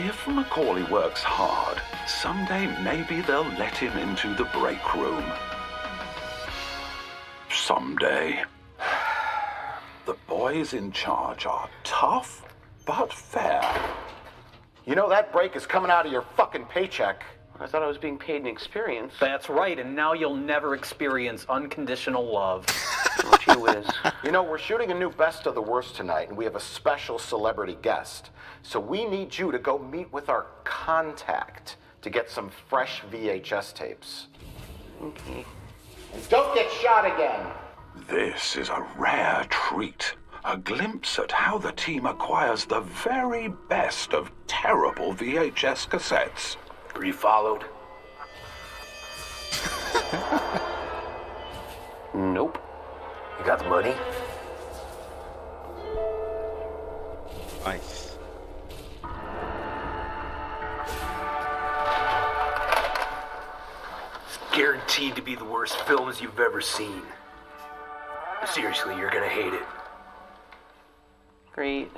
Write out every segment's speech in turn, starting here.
If Macaulay works hard, someday maybe they'll let him into the break room. Someday. The boys in charge are tough, but fair. You know that break is coming out of your fucking paycheck. I thought I was being paid in experience. That's right, and now you'll never experience unconditional love. Oh, gee whiz. You know, we're shooting a new Best of the Worst tonight, and we have a special celebrity guest. So we need you to go meet with our contact to get some fresh VHS tapes. Okay. And don't get shot again. This is a rare treat. A glimpse at how the team acquires the very best of terrible VHS cassettes. Were you followed? Nope. You got the money? Nice. It's guaranteed to be the worst films you've ever seen. Seriously, you're gonna hate it. Great.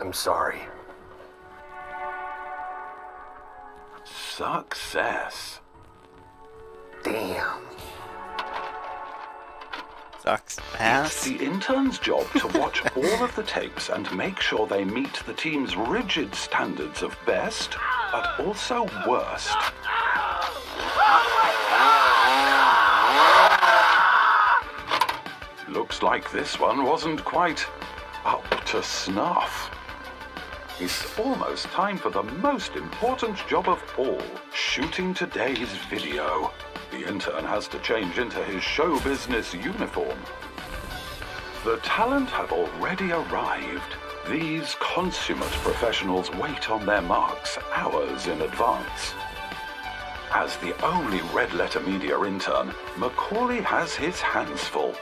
I'm sorry. Success. Damn. Sucks It's ass. the intern's job to watch all of the tapes and make sure they meet the team's rigid standards of best, but also worst. Looks like this one wasn't quite up to snuff. It's almost time for the most important job of all, shooting today's video. The intern has to change into his show business uniform. The talent have already arrived. These consummate professionals wait on their marks hours in advance. As the only Red Letter Media intern, Macaulay has his hands full.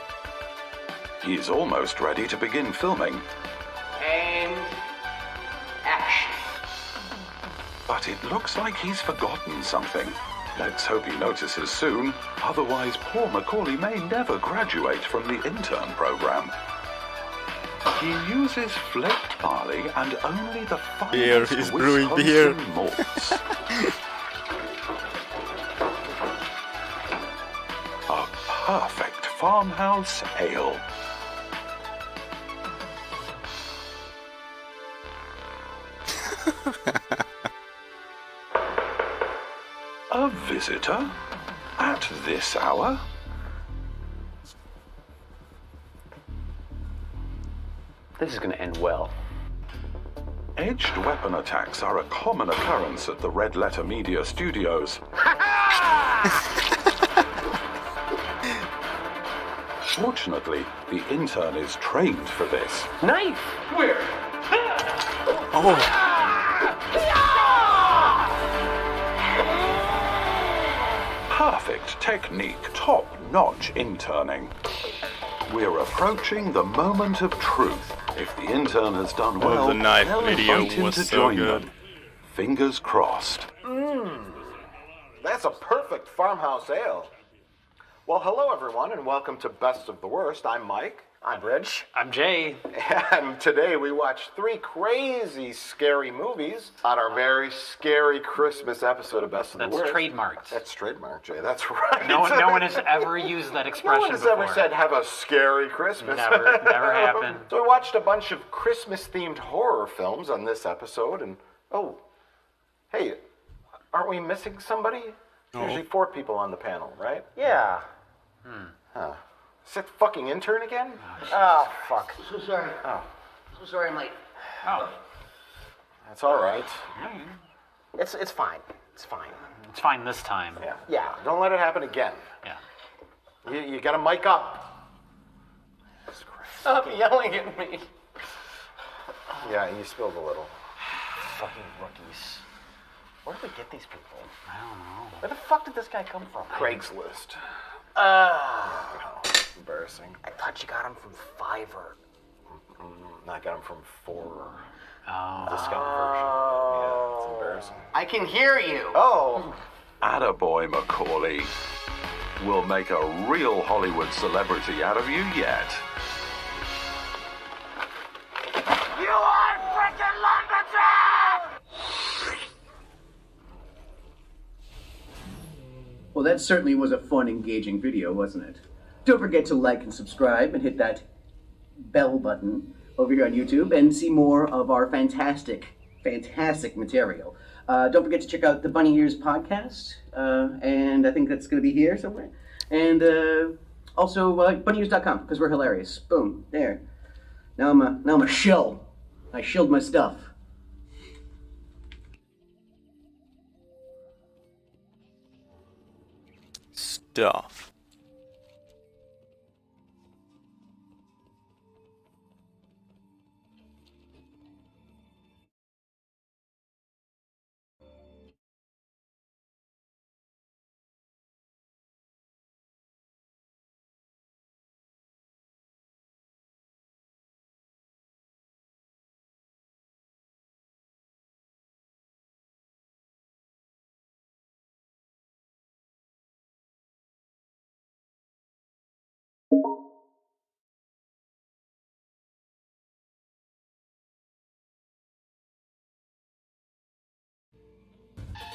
He's almost ready to begin filming. And action. But it looks like he's forgotten something. Let's hope he notices soon. Otherwise, poor Macaulay may never graduate from the intern program. He uses flaked barley and only the Beer, finest he's brewing beer. Wisconsin malts. A perfect farmhouse ale. A visitor? At this hour? This is gonna end well. Edged weapon attacks are a common occurrence at the Red Letter Media studios. Fortunately, the intern is trained for this. Knife! Where? Oh, Perfect technique, top-notch interning. We're approaching the moment of truth. If the intern has done well, the knife they'll video invite him was to so join good. them. Fingers crossed. That's a perfect farmhouse ale. Well, hello everyone, and welcome to Best of the Worst. I'm Mike. I'm Rich. I'm Jay. And today we watched 3 crazy, scary movies on our very scary Christmas episode of Best of the That's Worst. trademarked. That's trademarked, Jay. That's right. No one has ever used that No expression one has before. ever said, have a scary Christmas. Never happened. So we watched a bunch of Christmas-themed horror films on this episode, and oh, hey, aren't we missing somebody? There's usually 4 people on the panel, right? Yeah. Huh. Is that fucking intern again? Oh, fuck. So sorry. Oh, So sorry, I'm late. Oh, that's all right. It's fine. It's fine. it's fine this time. Yeah. Yeah. Don't let it happen again. Yeah. You gotta mic up. Stop yelling at me. Yeah, and you spilled a little. Fucking rookies. Where did we get these people? I don't know. Where the fuck did this guy come from? Craigslist. Embarrassing. I thought you got him from Fiverr. I got them from 4 Oh. discount version. Yeah, it's embarrassing. I can hear you. Oh, Attaboy, Macaulay. We'll make a real Hollywood celebrity out of you yet. You are freaking lumberjack! Well, that certainly was a fun, engaging video, wasn't it? Don't forget to like and subscribe and hit that bell button over here on YouTube and see more of our fantastic material. Don't forget to check out the Bunny Ears podcast, and I think that's going to be here somewhere. And also bunnyears.com, because we're hilarious. Boom, there. Now I'm a shill. I shilled my stuff. Stuff.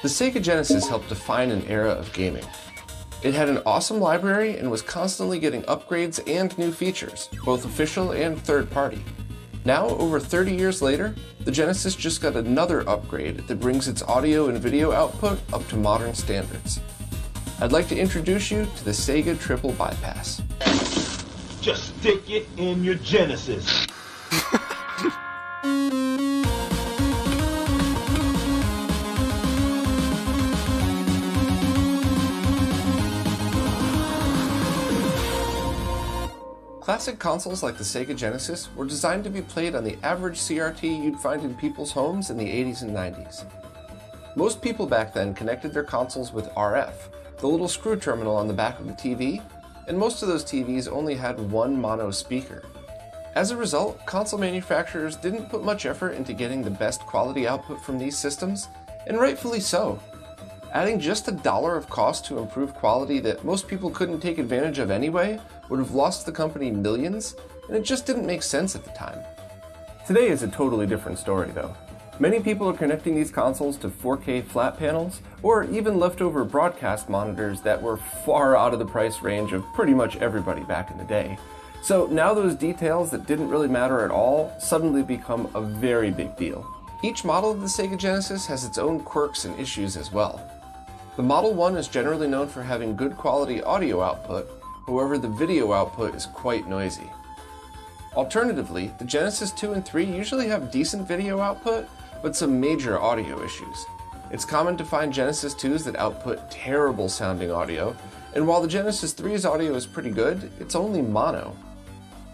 The Sega Genesis helped define an era of gaming. It had an awesome library and was constantly getting upgrades and new features, both official and third-party. Now, over 30 years later, the Genesis just got another upgrade that brings its audio and video output up to modern standards. I'd like to introduce you to the Sega Triple Bypass. Just stick it in your Genesis. Classic consoles like the Sega Genesis were designed to be played on the average CRT you'd find in people's homes in the 80s and 90s. Most people back then connected their consoles with RF, the little screw terminal on the back of the TV, and most of those TVs only had one mono speaker. As a result, console manufacturers didn't put much effort into getting the best quality output from these systems, and rightfully so. Adding just $1 of cost to improve quality that most people couldn't take advantage of anyway would have lost the company millions, and it just didn't make sense at the time. Today is a totally different story though. Many people are connecting these consoles to 4K flat panels, or even leftover broadcast monitors that were far out of the price range of pretty much everybody back in the day. So now those details that didn't really matter at all suddenly become a very big deal. Each model of the Sega Genesis has its own quirks and issues as well. The Model 1 is generally known for having good quality audio output, however the video output is quite noisy. Alternatively, the Genesis 2 and 3 usually have decent video output, but some major audio issues. It's common to find Genesis 2s that output terrible sounding audio, and while the Genesis 3's audio is pretty good, it's only mono.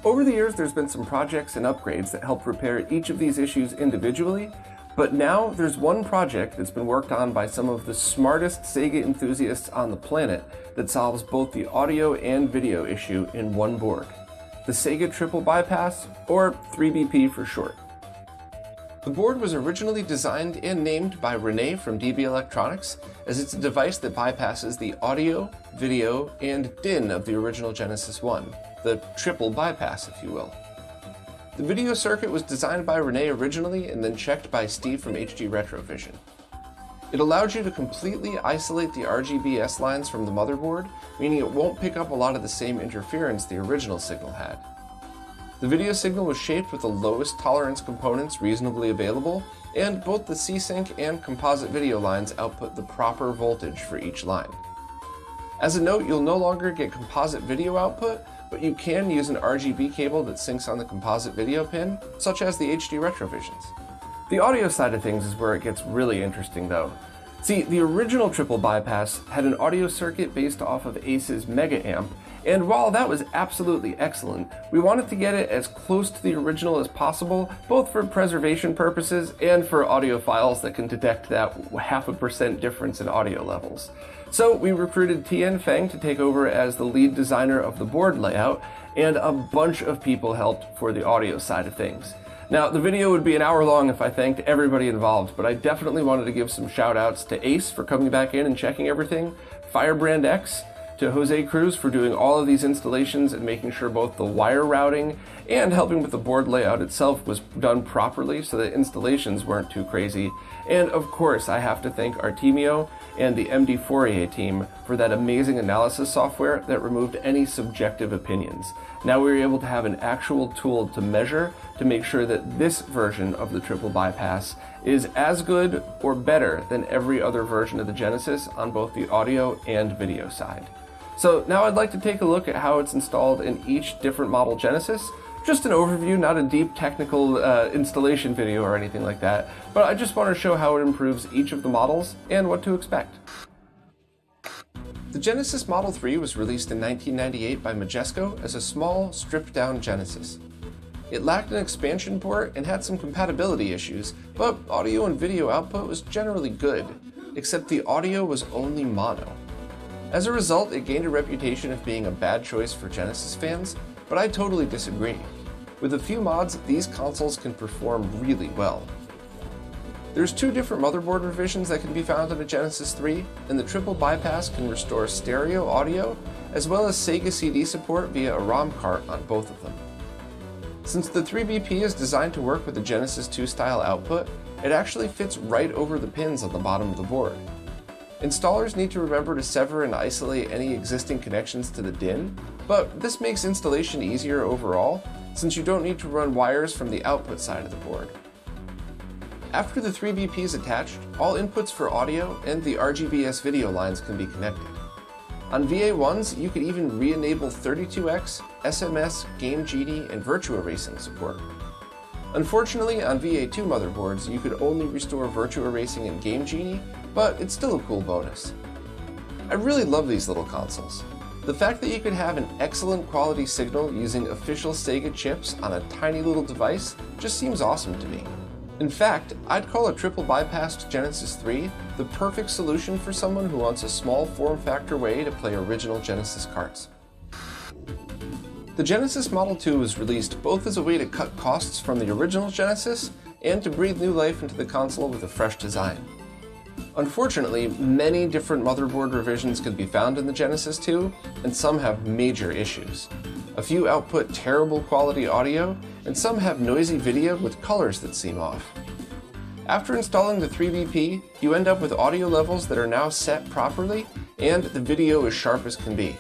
Over the years there's been some projects and upgrades that help repair each of these issues individually, but now there's one project that's been worked on by some of the smartest Sega enthusiasts on the planet that solves both the audio and video issue in one board. The Sega Triple Bypass, or 3BP for short. The board was originally designed and named by Rene from DB Electronics, as it's a device that bypasses the audio, video, and DIN of the original Genesis 1, the triple bypass if you will. The video circuit was designed by Rene originally and then checked by Steve from HD Retrovision. It allowed you to completely isolate the RGBS lines from the motherboard, meaning it won't pick up a lot of the same interference the original signal had. The video signal was shaped with the lowest tolerance components reasonably available, and both the C-Sync and composite video lines output the proper voltage for each line. As a note, you'll no longer get composite video output, but you can use an RGB cable that syncs on the composite video pin, such as the HD Retrovisions. The audio side of things is where it gets really interesting though. See, the original Triple Bypass had an audio circuit based off of Ace's Mega Amp, and while that was absolutely excellent, we wanted to get it as close to the original as possible, both for preservation purposes and for audiophiles that can detect that 0.5% difference in audio levels. So we recruited Tian Feng to take over as the lead designer of the board layout, and a bunch of people helped for the audio side of things. Now, the video would be an hour long if I thanked everybody involved, but I definitely wanted to give some shout outs to Ace for coming back in and checking everything, Firebrand X, to Jose Cruz for doing all of these installations and making sure both the wire routing and helping with the board layout itself was done properly so that installations weren't too crazy. And of course, I have to thank Artemio and the MD Fourier team for that amazing analysis software that removed any subjective opinions. Now we're able to have an actual tool to measure to make sure that this version of the triple bypass is as good or better than every other version of the Genesis on both the audio and video side. So now I'd like to take a look at how it's installed in each different model Genesis. Just an overview, not a deep technical installation video or anything like that, but I just want to show how it improves each of the models and what to expect. The Genesis Model 3 was released in 1998 by Majesco as a small, stripped-down Genesis. It lacked an expansion port and had some compatibility issues, but audio and video output was generally good, except the audio was only mono. As a result, it gained a reputation of being a bad choice for Genesis fans, but I totally disagree. With a few mods, these consoles can perform really well. There's two different motherboard revisions that can be found on a Genesis 3, and the triple bypass can restore stereo audio, as well as Sega CD support via a ROM cart on both of them. Since the 3BP is designed to work with the Genesis 2 style output, it actually fits right over the pins on the bottom of the board. Installers need to remember to sever and isolate any existing connections to the DIN, but this makes installation easier overall, since you don't need to run wires from the output side of the board. After the 3BP is attached, all inputs for audio and the RGBS video lines can be connected. On VA1s, you could even re-enable 32X, SMS, Game Genie, and Virtua Racing support. Unfortunately, on VA2 motherboards, you could only restore Virtua Racing and Game Genie, but it's still a cool bonus. I really love these little consoles. The fact that you could have an excellent quality signal using official Sega chips on a tiny little device just seems awesome to me. In fact, I'd call a triple bypassed Genesis 3 the perfect solution for someone who wants a small form factor way to play original Genesis carts. The Genesis Model 2 was released both as a way to cut costs from the original Genesis and to breathe new life into the console with a fresh design. Unfortunately, many different motherboard revisions can be found in the Genesis 2, and some have major issues. A few output terrible quality audio, and some have noisy video with colors that seem off. After installing the 3BP, you end up with audio levels that are now set properly, and the video as sharp as can be.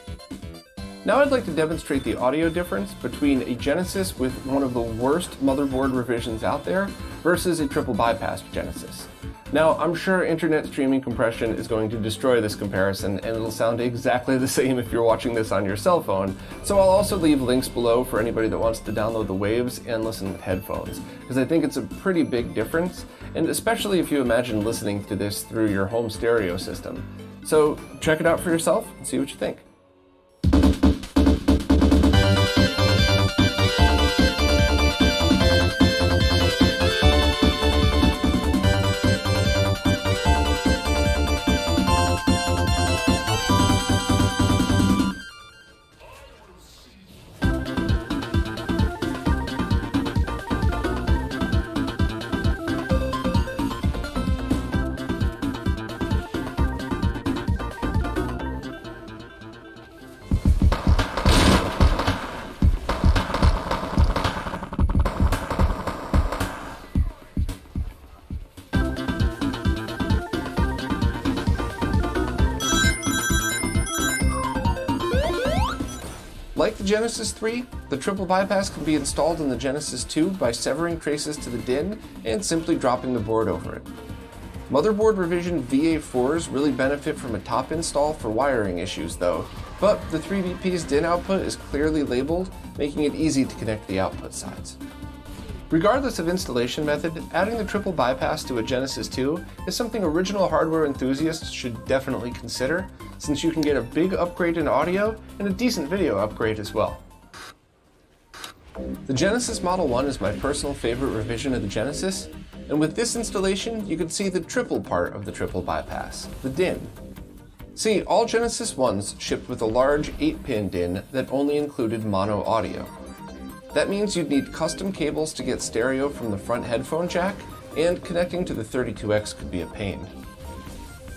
Now I'd like to demonstrate the audio difference between a Genesis with one of the worst motherboard revisions out there versus a triple bypassed Genesis. Now, I'm sure internet streaming compression is going to destroy this comparison, and it'll sound exactly the same if you're watching this on your cell phone, so I'll also leave links below for anybody that wants to download the waves and listen with headphones, because I think it's a pretty big difference, and especially if you imagine listening to this through your home stereo system. So check it out for yourself and see what you think. Like the Genesis 3, the triple bypass can be installed in the Genesis 2 by severing traces to the DIN and simply dropping the board over it. Motherboard revision VA4s really benefit from a top install for wiring issues though, but the 3BP's DIN output is clearly labeled, making it easy to connect the output sides. Regardless of installation method, adding the triple bypass to a Genesis 2 is something original hardware enthusiasts should definitely consider, since you can get a big upgrade in audio and a decent video upgrade as well. The Genesis Model 1 is my personal favorite revision of the Genesis, and with this installation you can see the triple part of the triple bypass, the DIN. See, all Genesis 1s shipped with a large 8-pin DIN that only included mono audio. That means you'd need custom cables to get stereo from the front headphone jack, and connecting to the 32X could be a pain.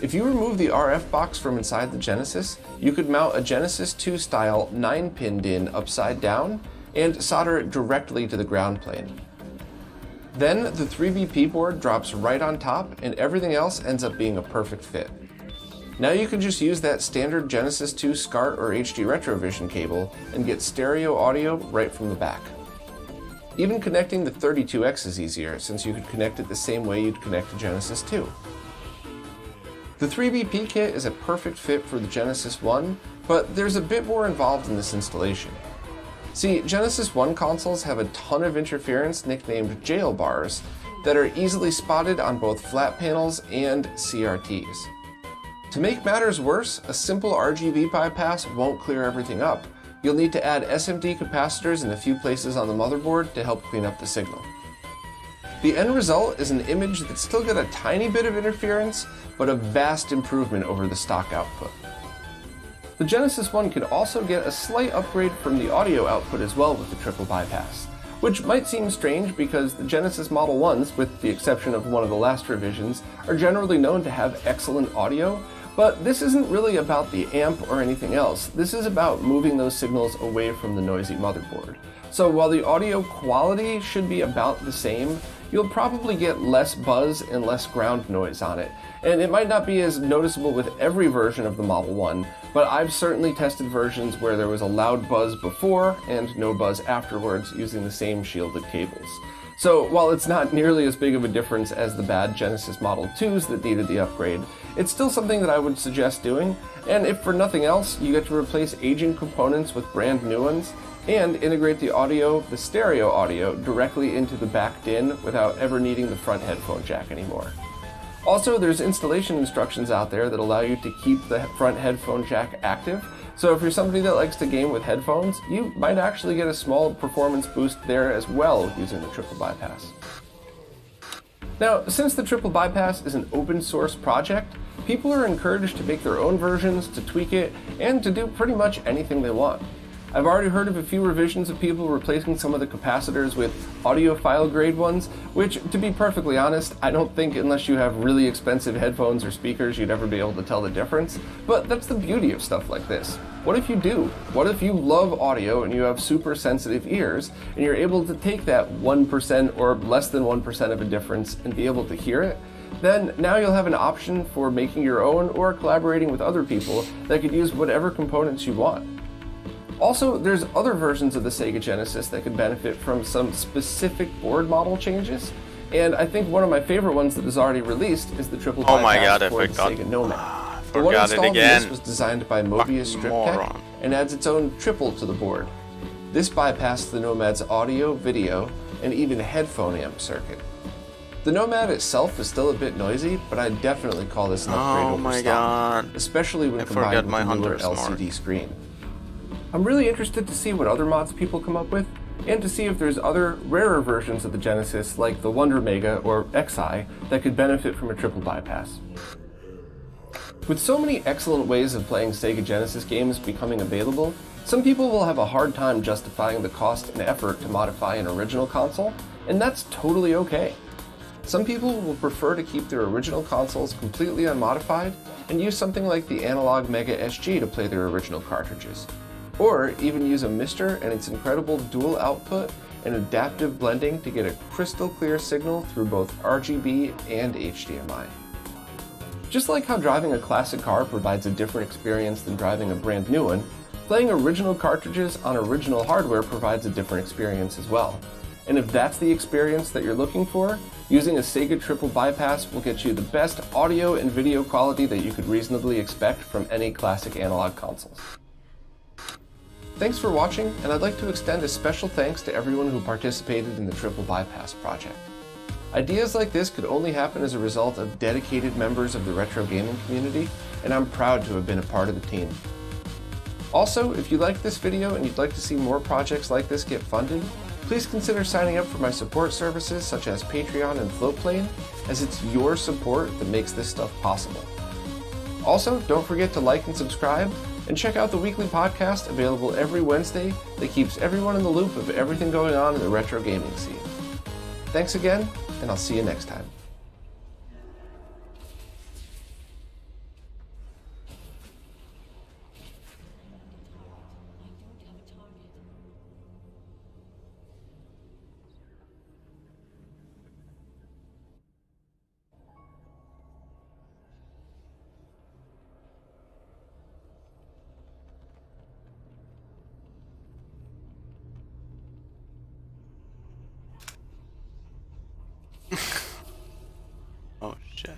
If you remove the RF box from inside the Genesis, you could mount a Genesis 2 style 9-pin DIN upside down, and solder it directly to the ground plane. Then the 3BP board drops right on top and everything else ends up being a perfect fit. Now you can just use that standard Genesis 2 SCART or HD Retrovision cable and get stereo audio right from the back. Even connecting the 32X is easier, since you could connect it the same way you'd connect a Genesis 2. The 3BP kit is a perfect fit for the Genesis 1, but there's a bit more involved in this installation. See, Genesis 1 consoles have a ton of interference nicknamed jail bars that are easily spotted on both flat panels and CRTs. To make matters worse, a simple RGB bypass won't clear everything up. You'll need to add SMD capacitors in a few places on the motherboard to help clean up the signal. The end result is an image that's still got a tiny bit of interference, but a vast improvement over the stock output. The Genesis 1 can also get a slight upgrade from the audio output as well with the triple bypass, which might seem strange because the Genesis Model 1s, with the exception of one of the last revisions, are generally known to have excellent audio. But this isn't really about the amp or anything else. This is about moving those signals away from the noisy motherboard. So while the audio quality should be about the same, you'll probably get less buzz and less ground noise on it. And it might not be as noticeable with every version of the Model 1, but I've certainly tested versions where there was a loud buzz before and no buzz afterwards using the same shielded cables. So while it's not nearly as big of a difference as the bad Genesis Model 2s that needed the upgrade, it's still something that I would suggest doing, and if for nothing else, you get to replace aging components with brand new ones, and integrate the stereo audio, directly into the back DIN without ever needing the front headphone jack anymore. Also, there's installation instructions out there that allow you to keep the front headphone jack active, so if you're somebody that likes to game with headphones, you might actually get a small performance boost there as well using the triple bypass. Now, since the triple bypass is an open source project, people are encouraged to make their own versions, to tweak it, and to do pretty much anything they want. I've already heard of a few revisions of people replacing some of the capacitors with audiophile grade ones, which, to be perfectly honest, I don't think unless you have really expensive headphones or speakers you'd ever be able to tell the difference, but that's the beauty of stuff like this. What if you do? What if you love audio and you have super sensitive ears, and you're able to take that 1% or less than 1% of a difference and be able to hear it? Then now you'll have an option for making your own or collaborating with other people that could use whatever components you want. Also, there's other versions of the Sega Genesis that could benefit from some specific board model changes, and I think one of my favorite ones that is already released is the triple bypass for the Sega Nomad. The one installed in this was designed by Mobius Strip Tech and adds its own triple to the board. This bypassed the Nomad's audio, video, and even headphone amp circuit. The Nomad itself is still a bit noisy, but I'd definitely call this an upgrade over stock, especially when combined with the newer LCD screen. I'm really interested to see what other mods people come up with, and to see if there's other rarer versions of the Genesis like the Wonder Mega or XI that could benefit from a triple bypass. With so many excellent ways of playing Sega Genesis games becoming available, some people will have a hard time justifying the cost and effort to modify an original console, and that's totally okay. Some people will prefer to keep their original consoles completely unmodified and use something like the Analog Mega SG to play their original cartridges. Or even use a Mister and its incredible dual output and adaptive blending to get a crystal clear signal through both RGB and HDMI. Just like how driving a classic car provides a different experience than driving a brand new one, playing original cartridges on original hardware provides a different experience as well. And if that's the experience that you're looking for, using a Sega triple bypass will get you the best audio and video quality that you could reasonably expect from any classic analog consoles. Thanks for watching, and I'd like to extend a special thanks to everyone who participated in the Triple Bypass project. Ideas like this could only happen as a result of dedicated members of the retro gaming community, and I'm proud to have been a part of the team. Also, if you liked this video and you'd like to see more projects like this get funded, please consider signing up for my support services such as Patreon and Floatplane, as it's your support that makes this stuff possible. Also, don't forget to like and subscribe, and check out the weekly podcast available every Wednesday that keeps everyone in the loop of everything going on in the retro gaming scene. Thanks again, and I'll see you next time. Shit.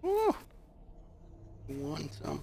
Woo! Want something.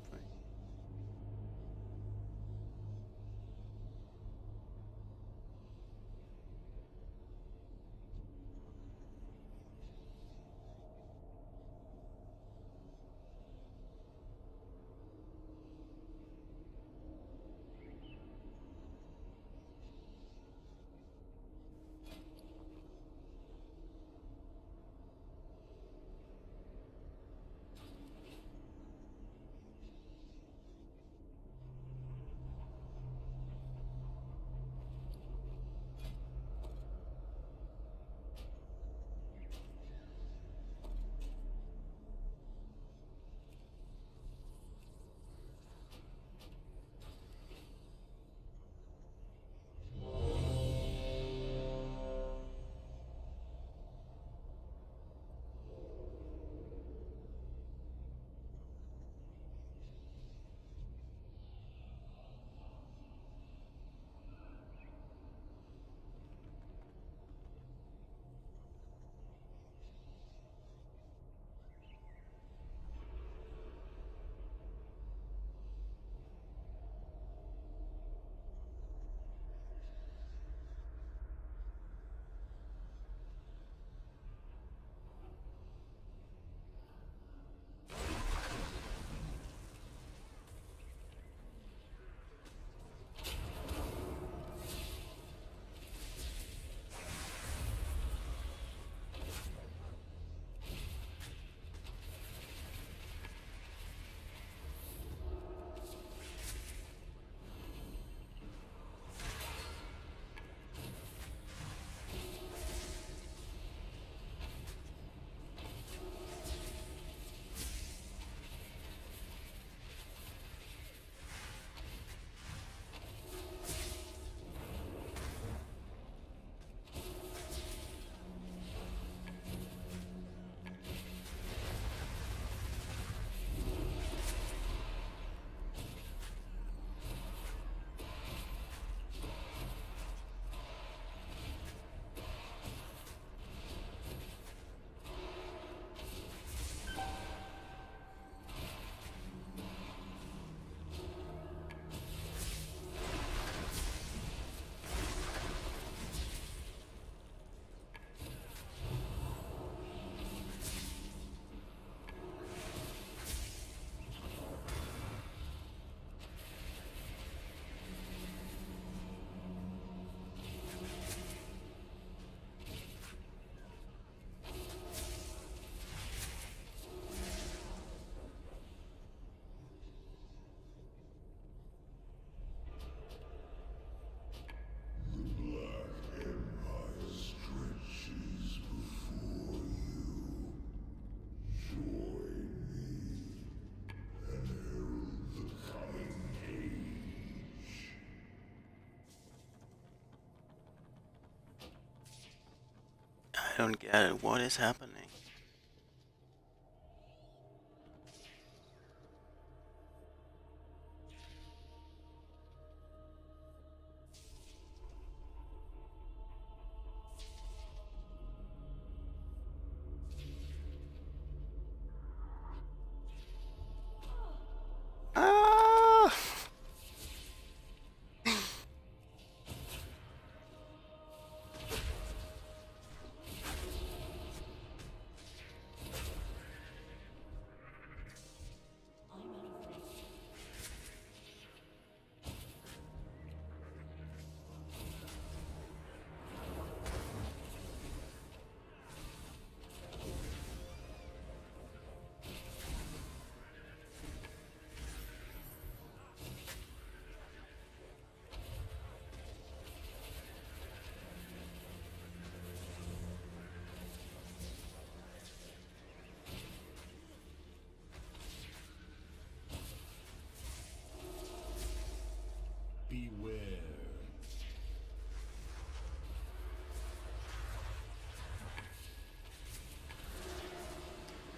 I don't get it. What is happening?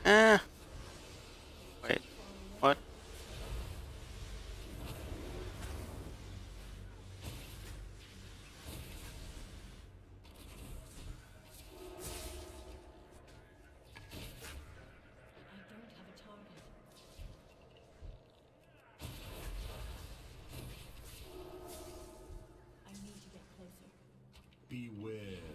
Eh. Wait. What? Beware.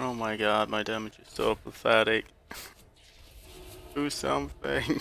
Oh my god, my damage is so pathetic. Do something.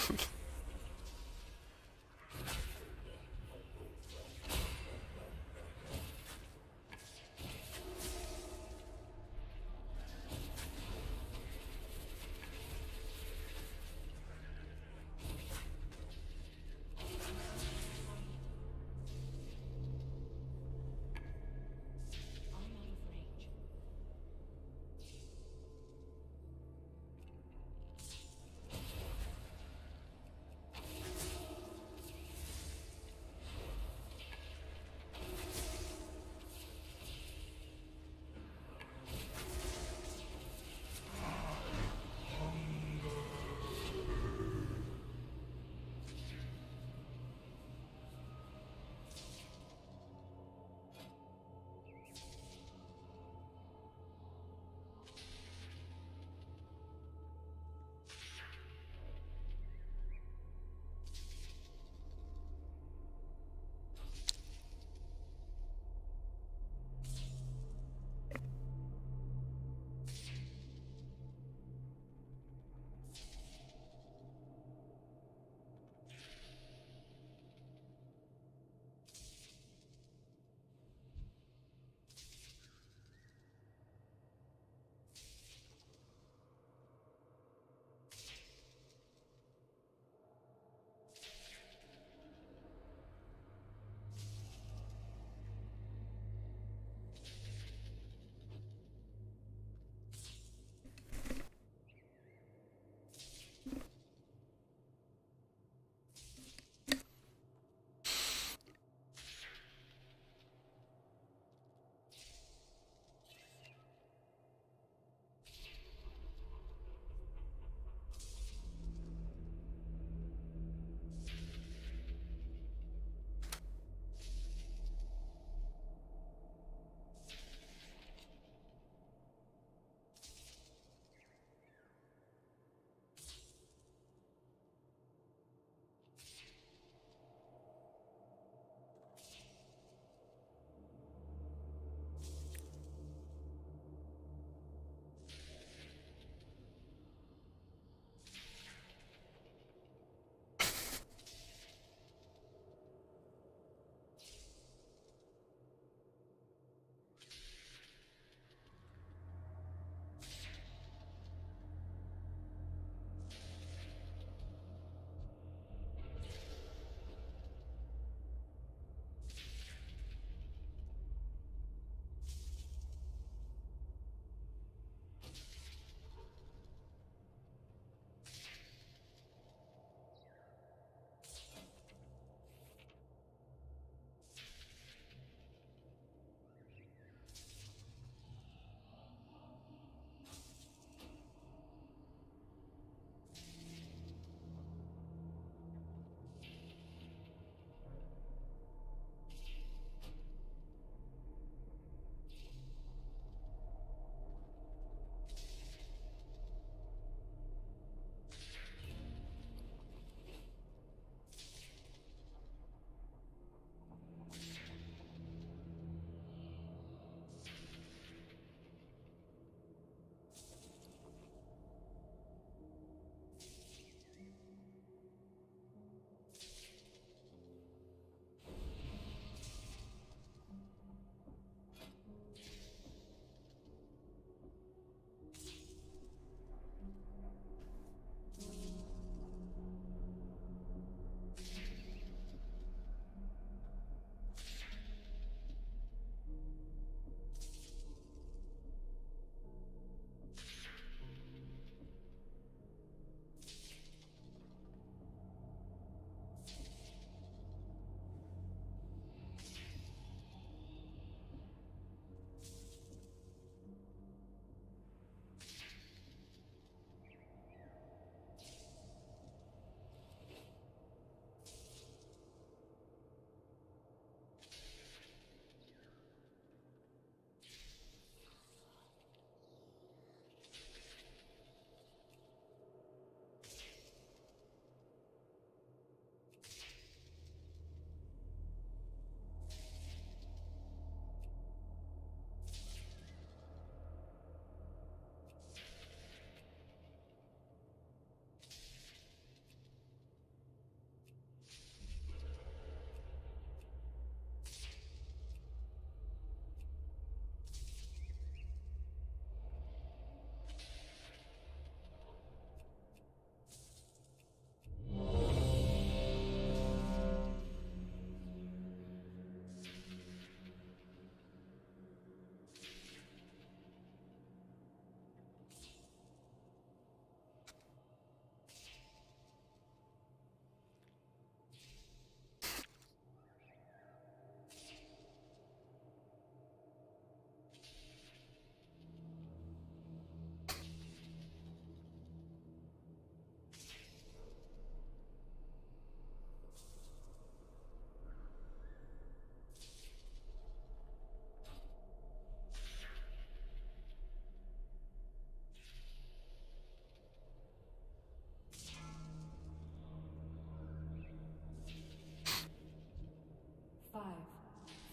5,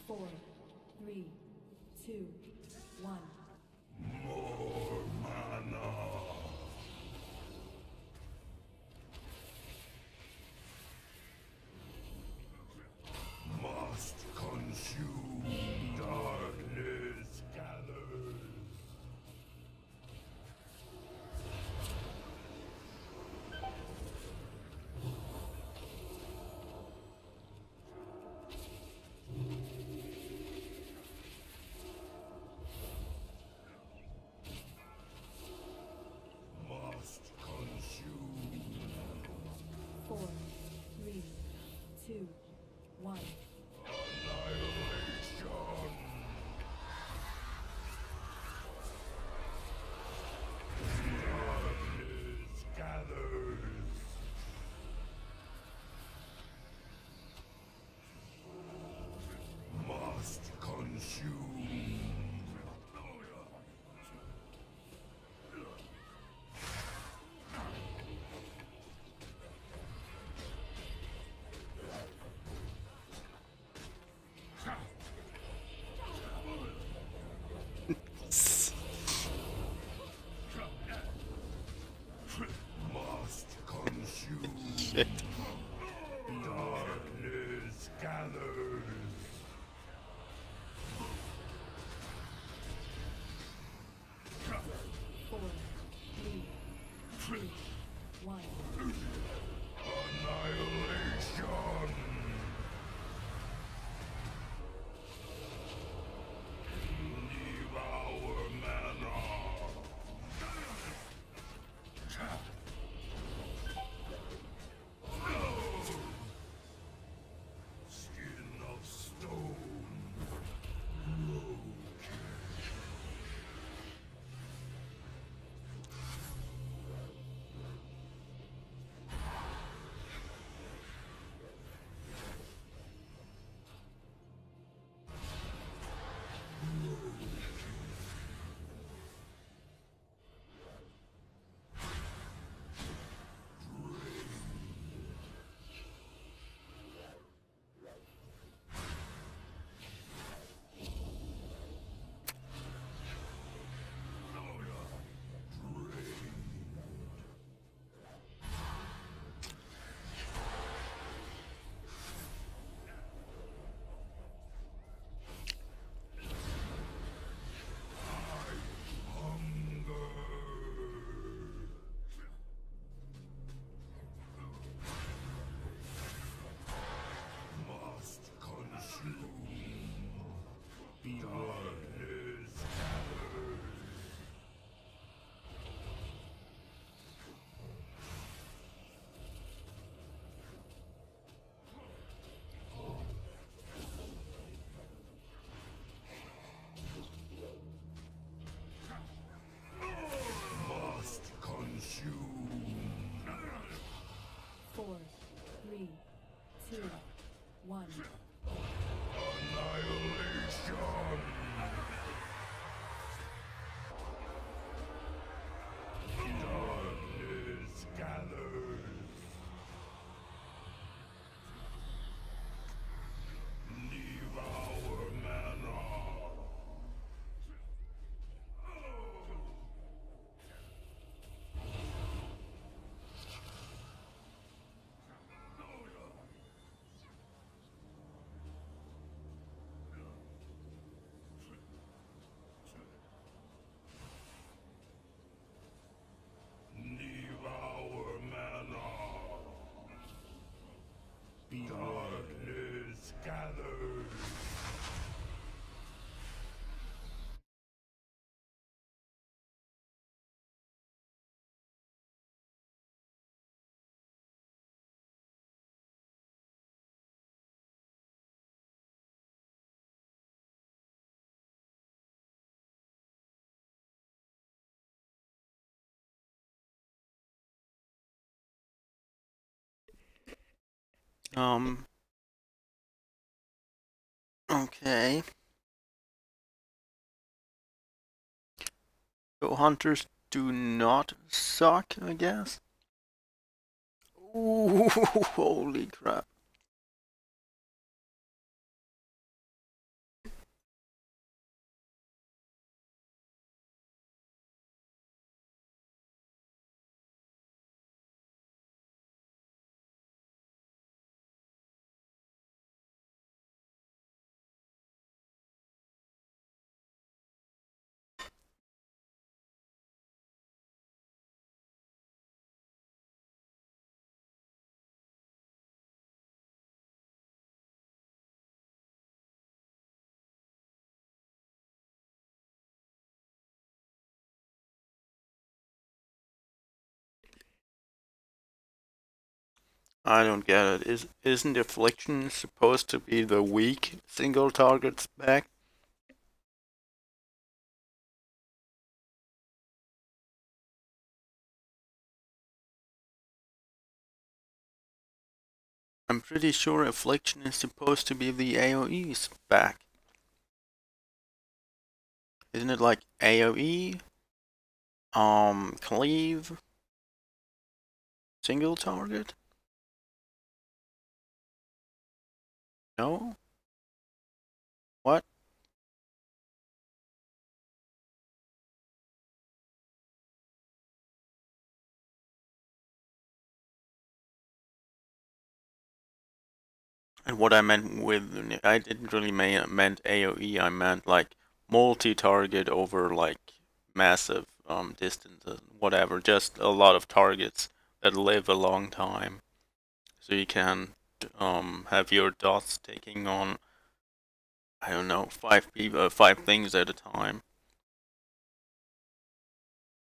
4, 3, 2, 1. More mana. Must consume. Darkness gathers. Must consume. 4, 3, 2, 1. Annihilation. Darkness gathers. Must consume. Must consume. Shit. Darkness gathers. 4, 3, 2, 1. Annihilation. Devour mana. Skin of stone. Must consume. Darkness gathers. Must consume. 4, 3, 2, 1. Annihilation. Darkness gathers. Devour mana. Devour mana. Darkness gathers. Okay. So hunters do not suck, I guess. Ooh, holy crap. I don't get it. Isn't Affliction supposed to be the weak single target spec? I'm pretty sure Affliction is supposed to be the AoE spec. Isn't it like AoE? Cleave? Single target? No? What? And what I meant with, I didn't really meant AoE, I meant like multi-target over like massive distances, whatever, just a lot of targets that live a long time. So you can have your dots taking on, I don't know, 5 things at a time.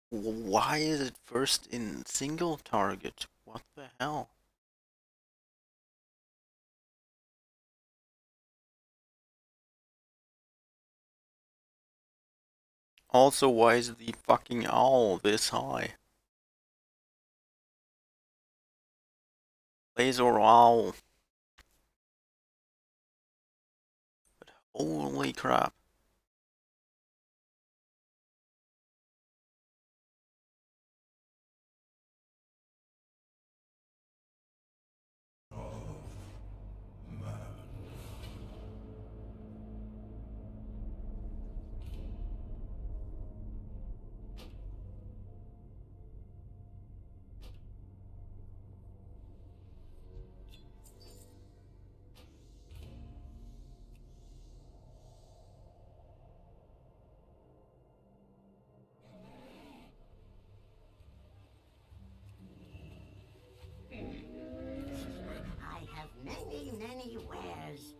Why is it first in single target? What the hell? Also, why is the fucking owl this high? Laser owl. But holy crap. I have many, many wares.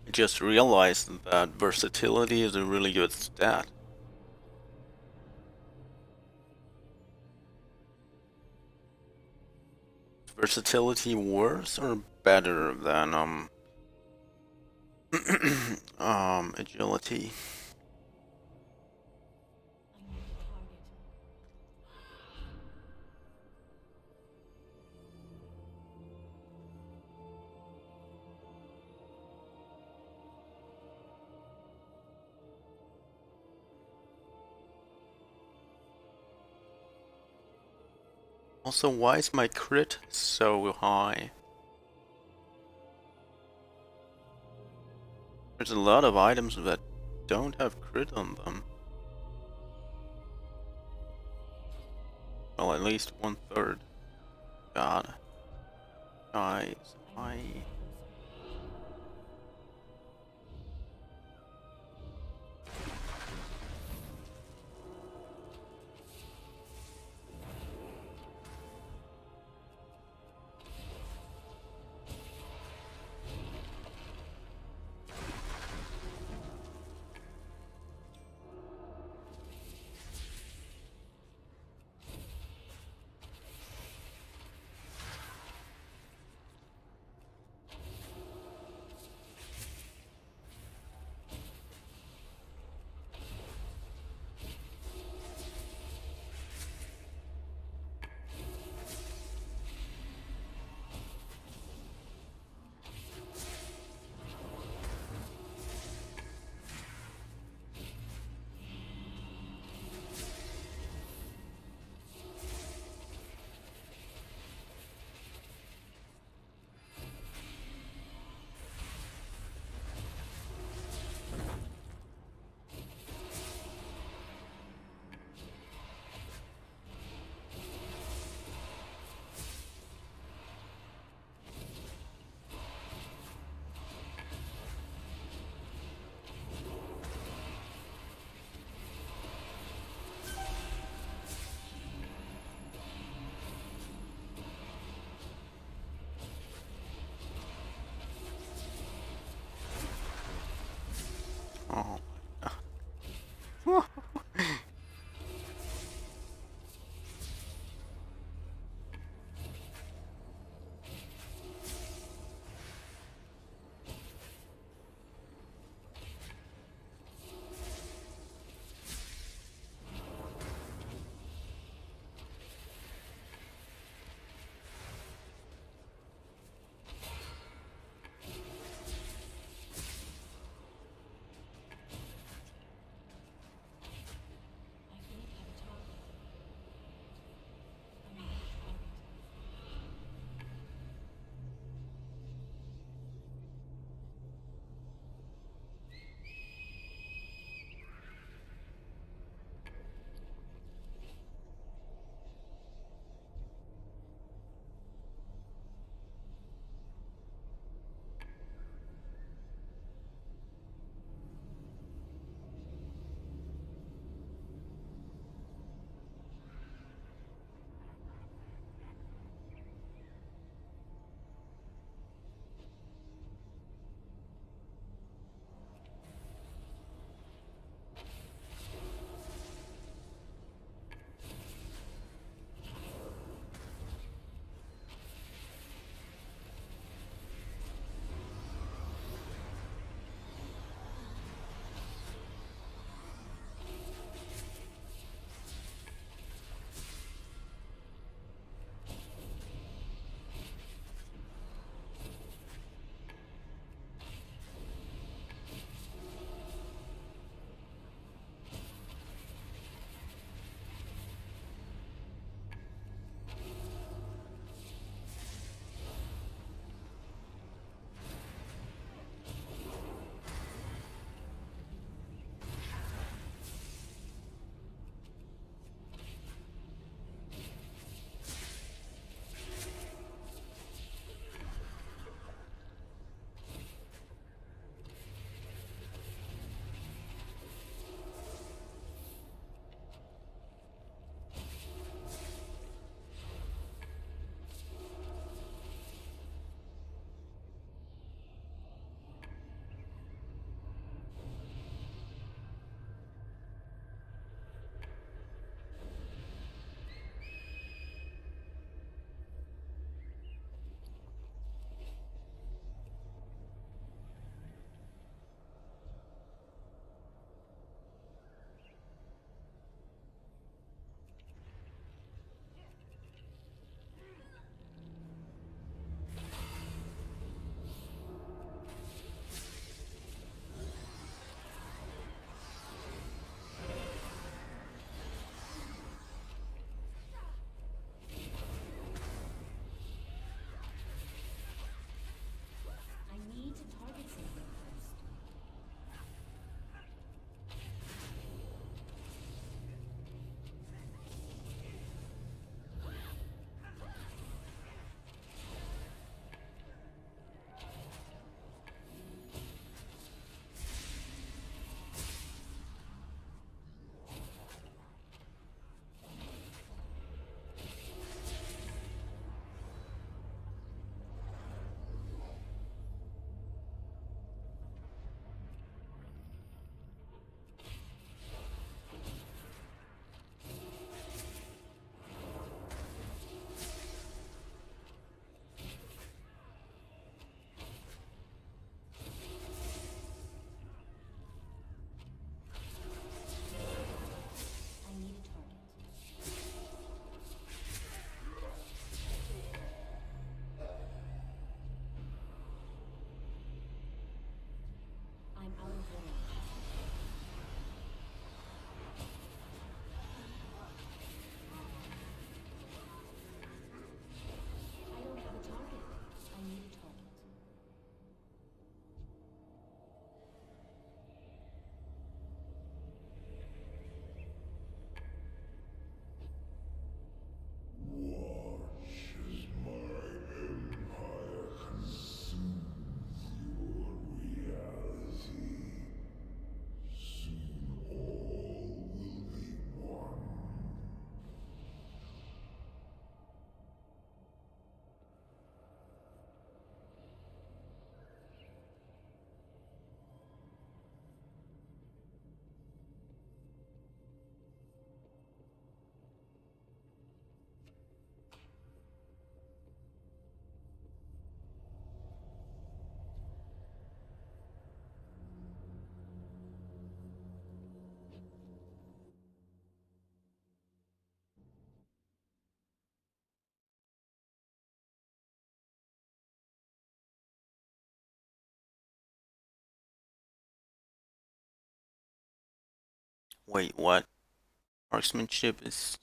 I just realized that versatility is a really good stat. Versatility worse or better than agility? Also, why is my crit so high? There's a lot of items that don't have crit on them. Well, at least 1/3. God. Guys, Wait, what? Marksmanship is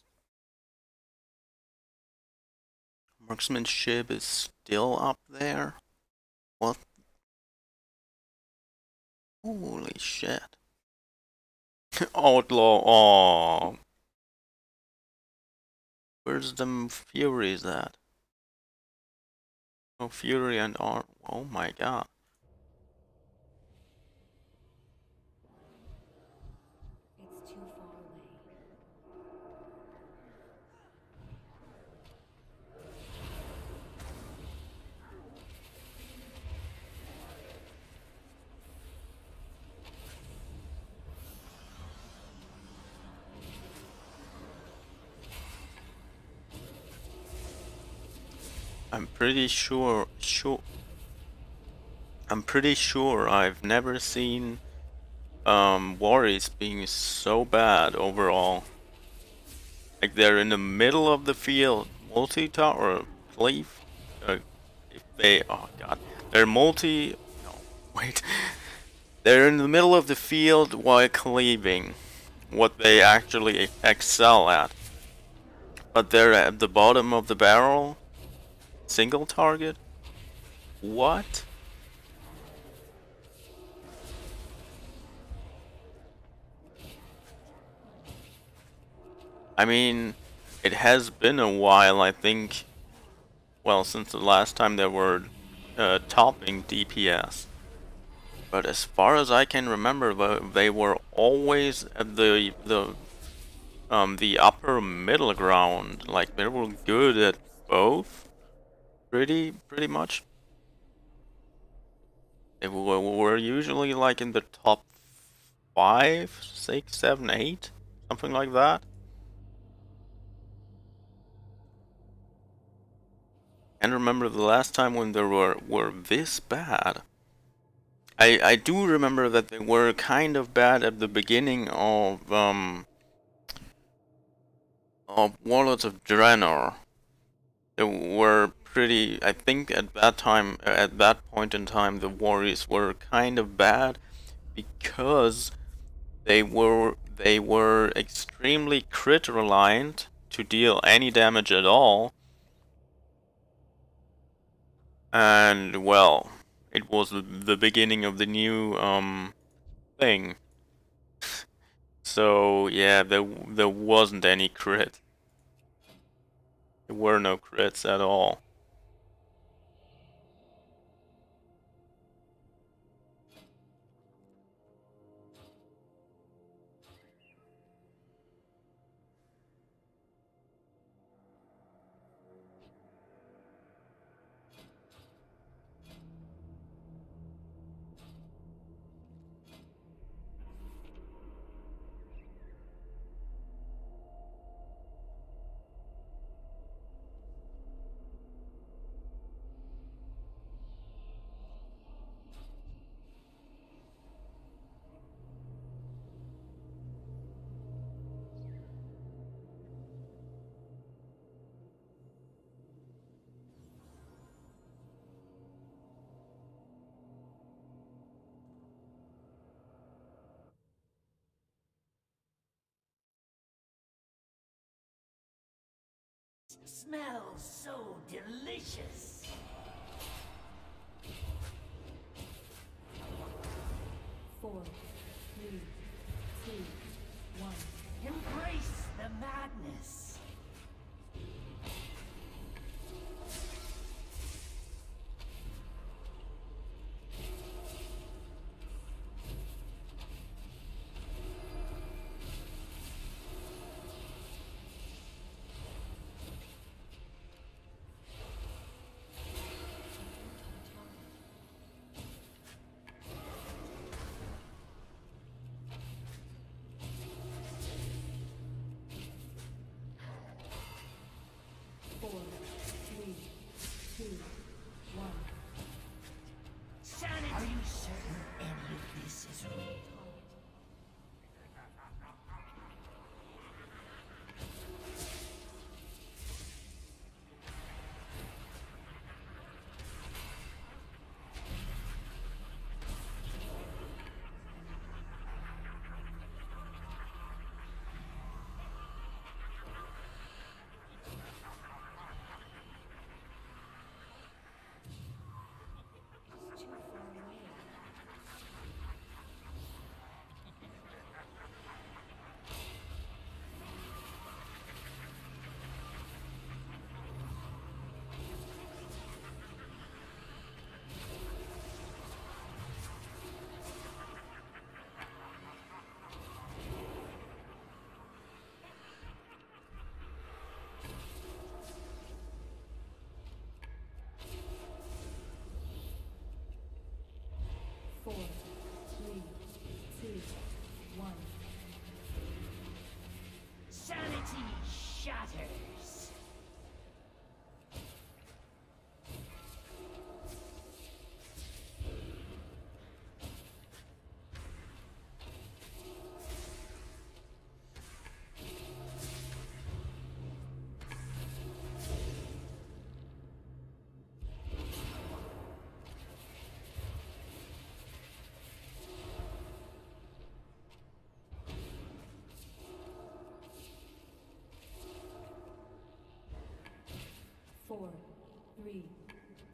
still up there? What? Holy shit. Outlaw, oh. Where's the Furies at? Oh, Fury and Art. Oh my god. It's too far away. I'm pretty sure I've never seen Warriors being so bad overall. Like they're in the middle of the field, multi-tower, cleave. If they, oh god, they're multi. No, wait. They're in the middle of the field while cleaving, what they actually excel at. But they're at the bottom of the barrel, single target. What? I mean, it has been a while, I think, well, since the last time they were topping DPS. But as far as I can remember, they were always at the upper middle ground. Like they were good at both, pretty much. They were usually like in the top 5, 6, 7, 8, something like that. And remember the last time when they were this bad. I do remember that they were kind of bad at the beginning of Warlords of Draenor. They were pretty, I think at that time, at that point in time, the Warriors were kind of bad because they were extremely crit reliant to deal any damage at all. And well, it was the beginning of the new thing. So yeah, there wasn't any crit. There were no crits at all. Smells so delicious. Four, three, two, one. Embrace the madness. Four, three, two, one. Sanity. Are you certain any of this is real?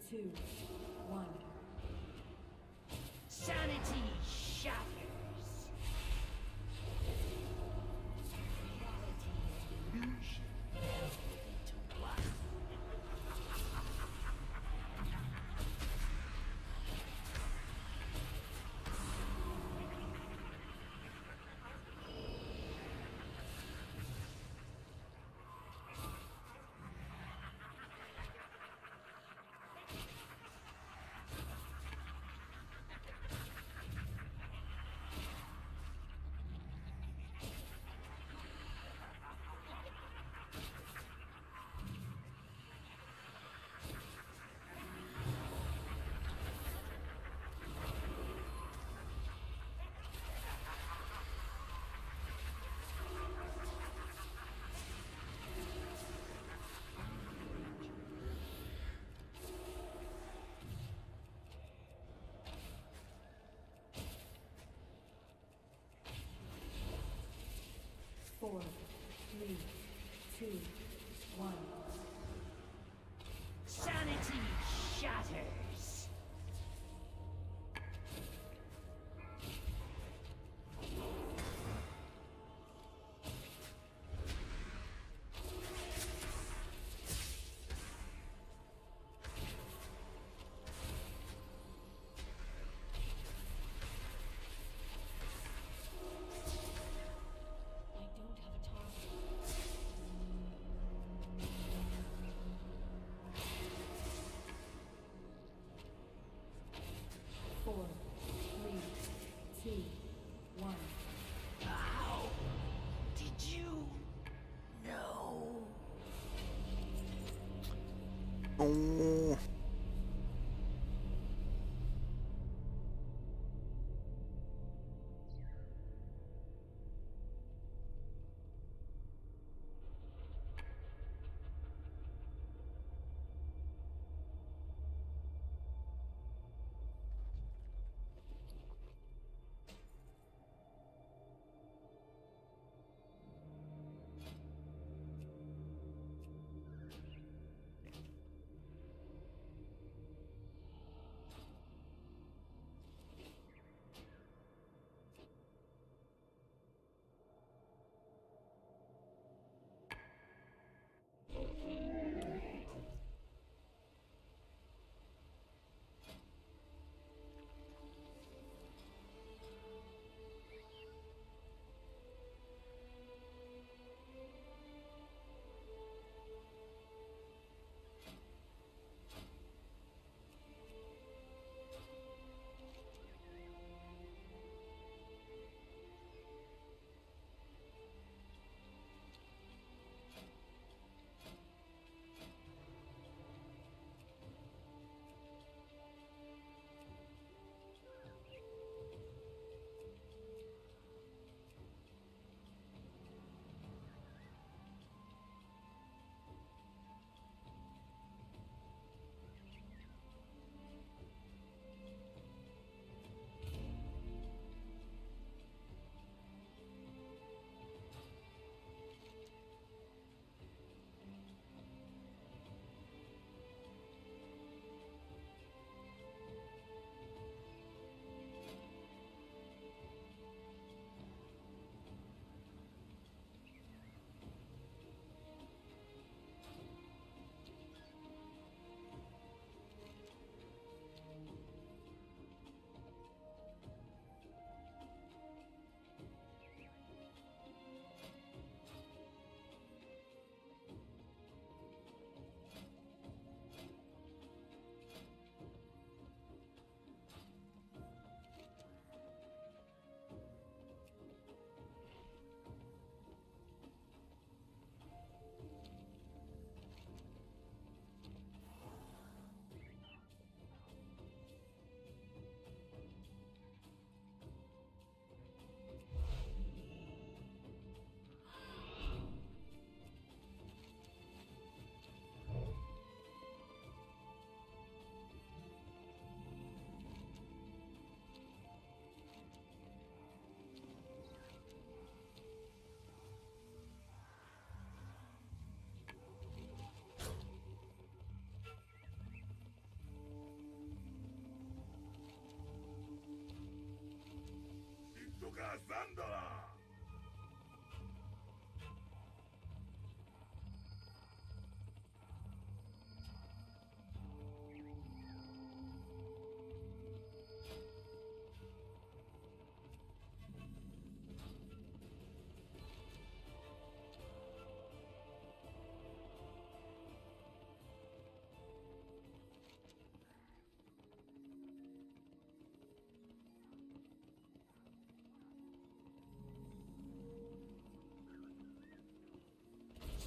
2, 1. Sanity shatters. Reality into one. Four, three, two, one. Sanity shatters. I don't have a target.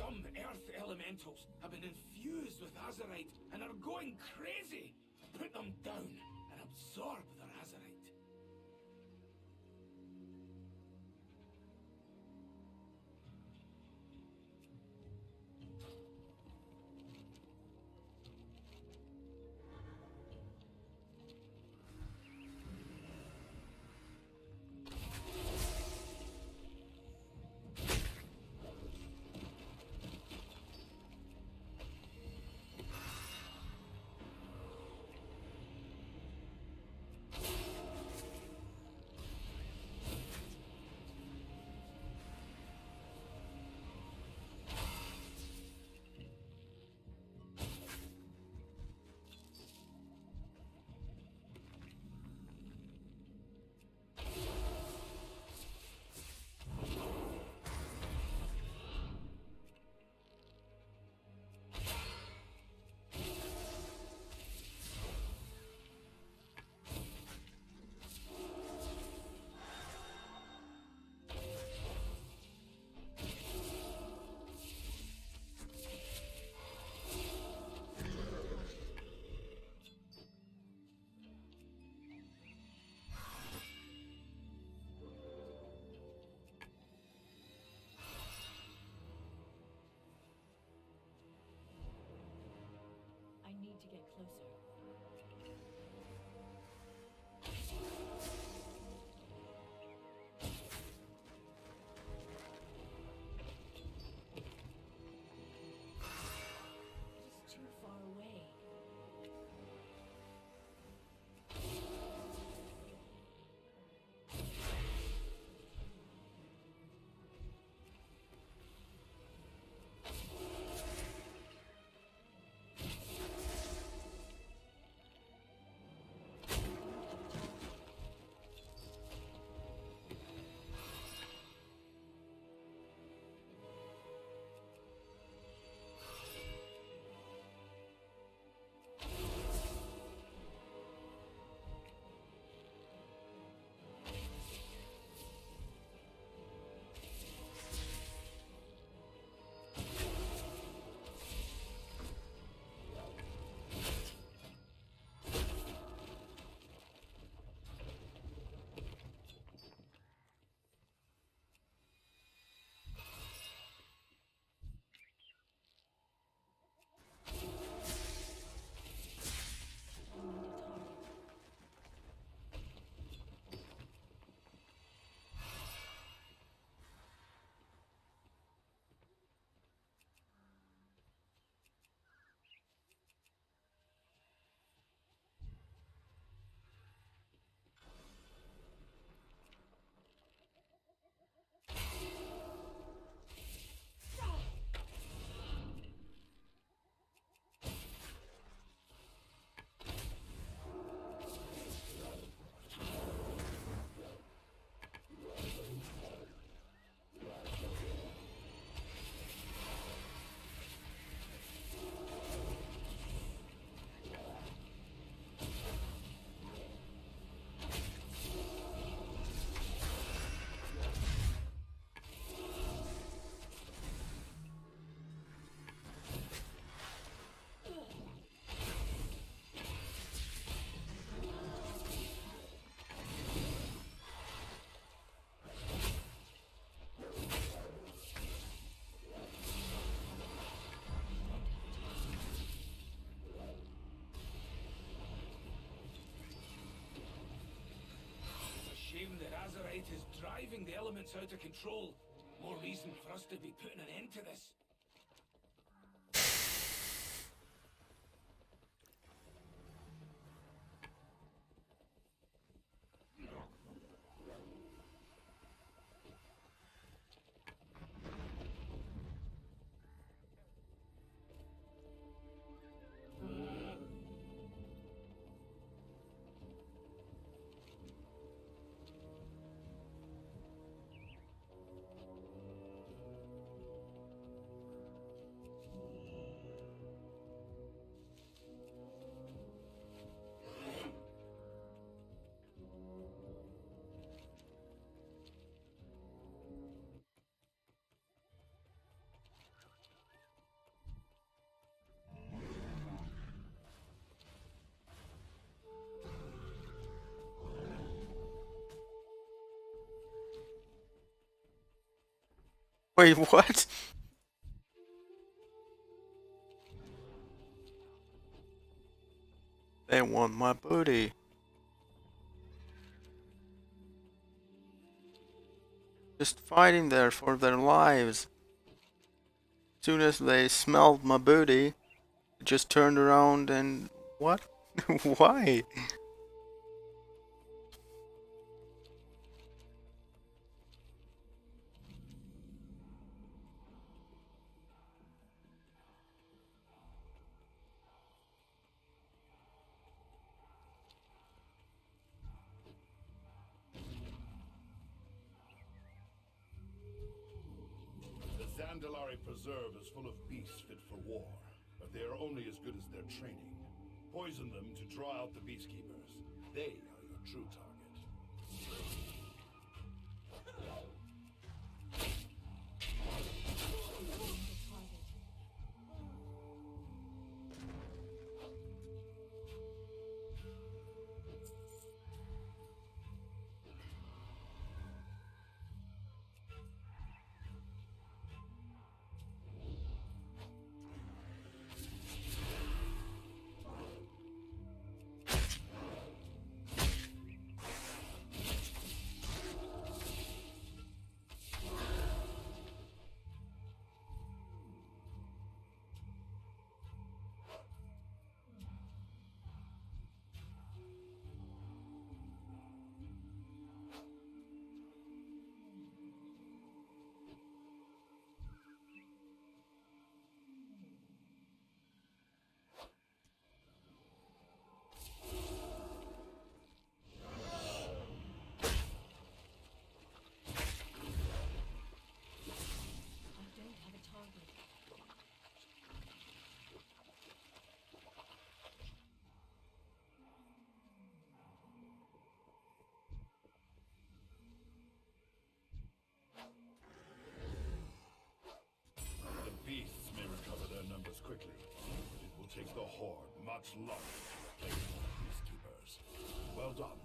Some earth elementals have been infused with azurite and are going crazy. Put them down and absorb their azurite. I need to get closer. It's too far away. Shame that azurite is driving the elements out of control. More reason for us to be putting an end to this. Wait, what? They want my booty. Just fighting there for their lives. Soon as they smelled my booty, they just turned around and... What? Why? The Zandalari Preserve is full of beasts fit for war, but they are only as good as their training. Poison them to draw out the Beastkeepers. They are your true target. Quickly, but it will take the Horde much longer to replace the Peacekeepers. Well done.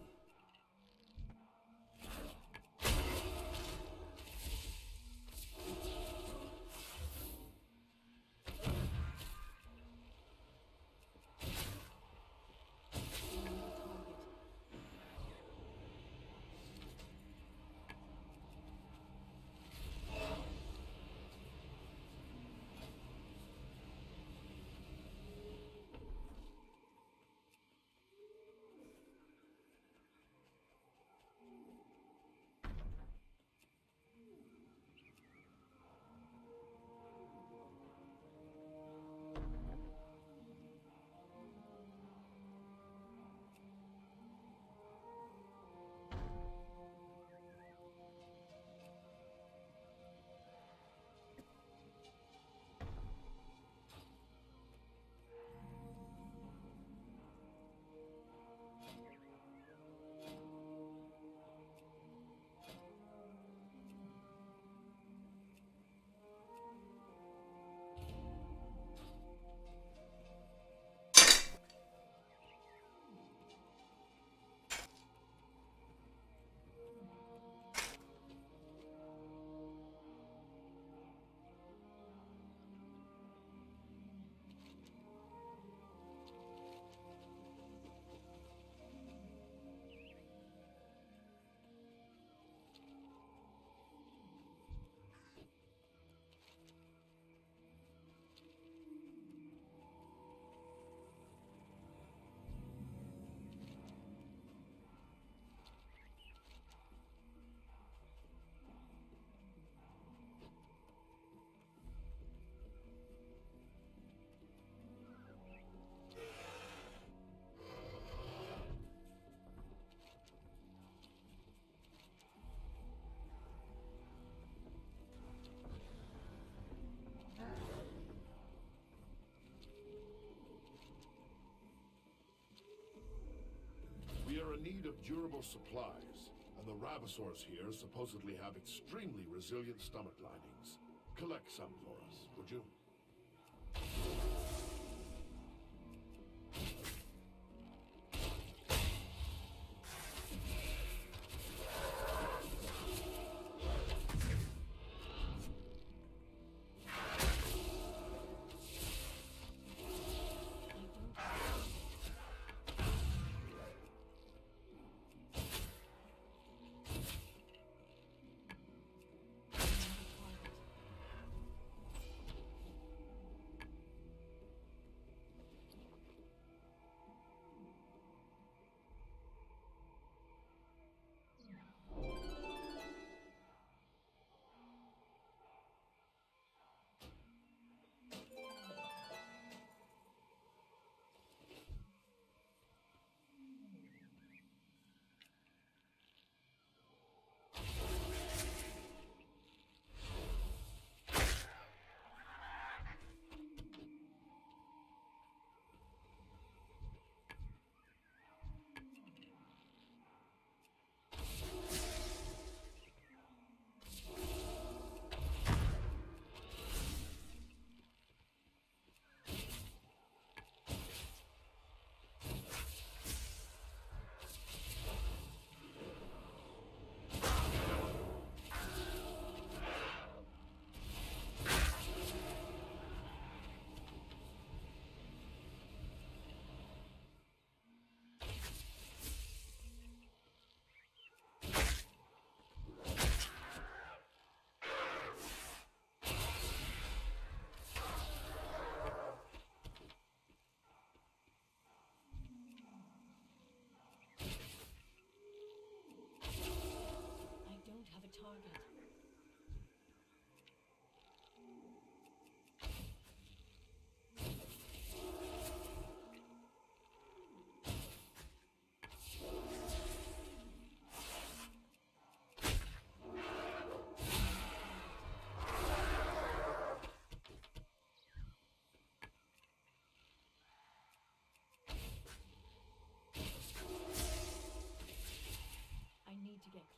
We are in need of durable supplies, and the Rabosaurs here supposedly have extremely resilient stomach linings. Collect some for us, would you?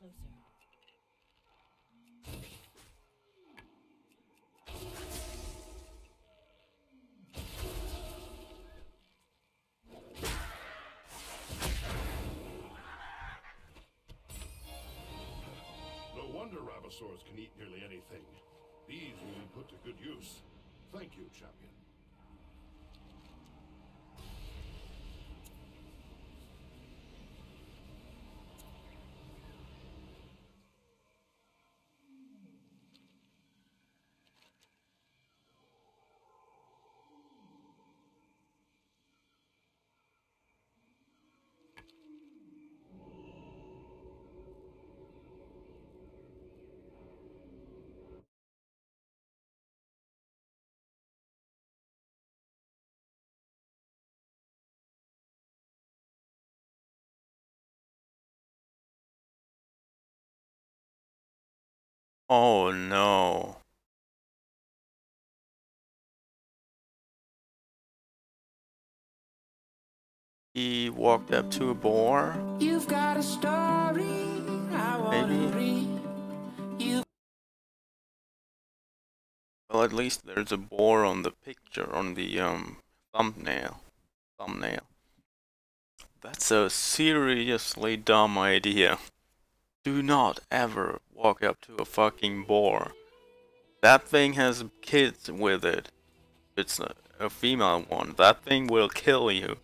closer. No wonder Rabosaurs can eat nearly anything. These will be put to good use. Thank you, champion. Oh no. He walked up to a boar. You've got a story I wanna read. Well, at least there's a boar on the picture, on the thumbnail. That's a seriously dumb idea. Do not ever walk up to a fucking boar. That thing has kids with it. It's a female one. That thing will kill you.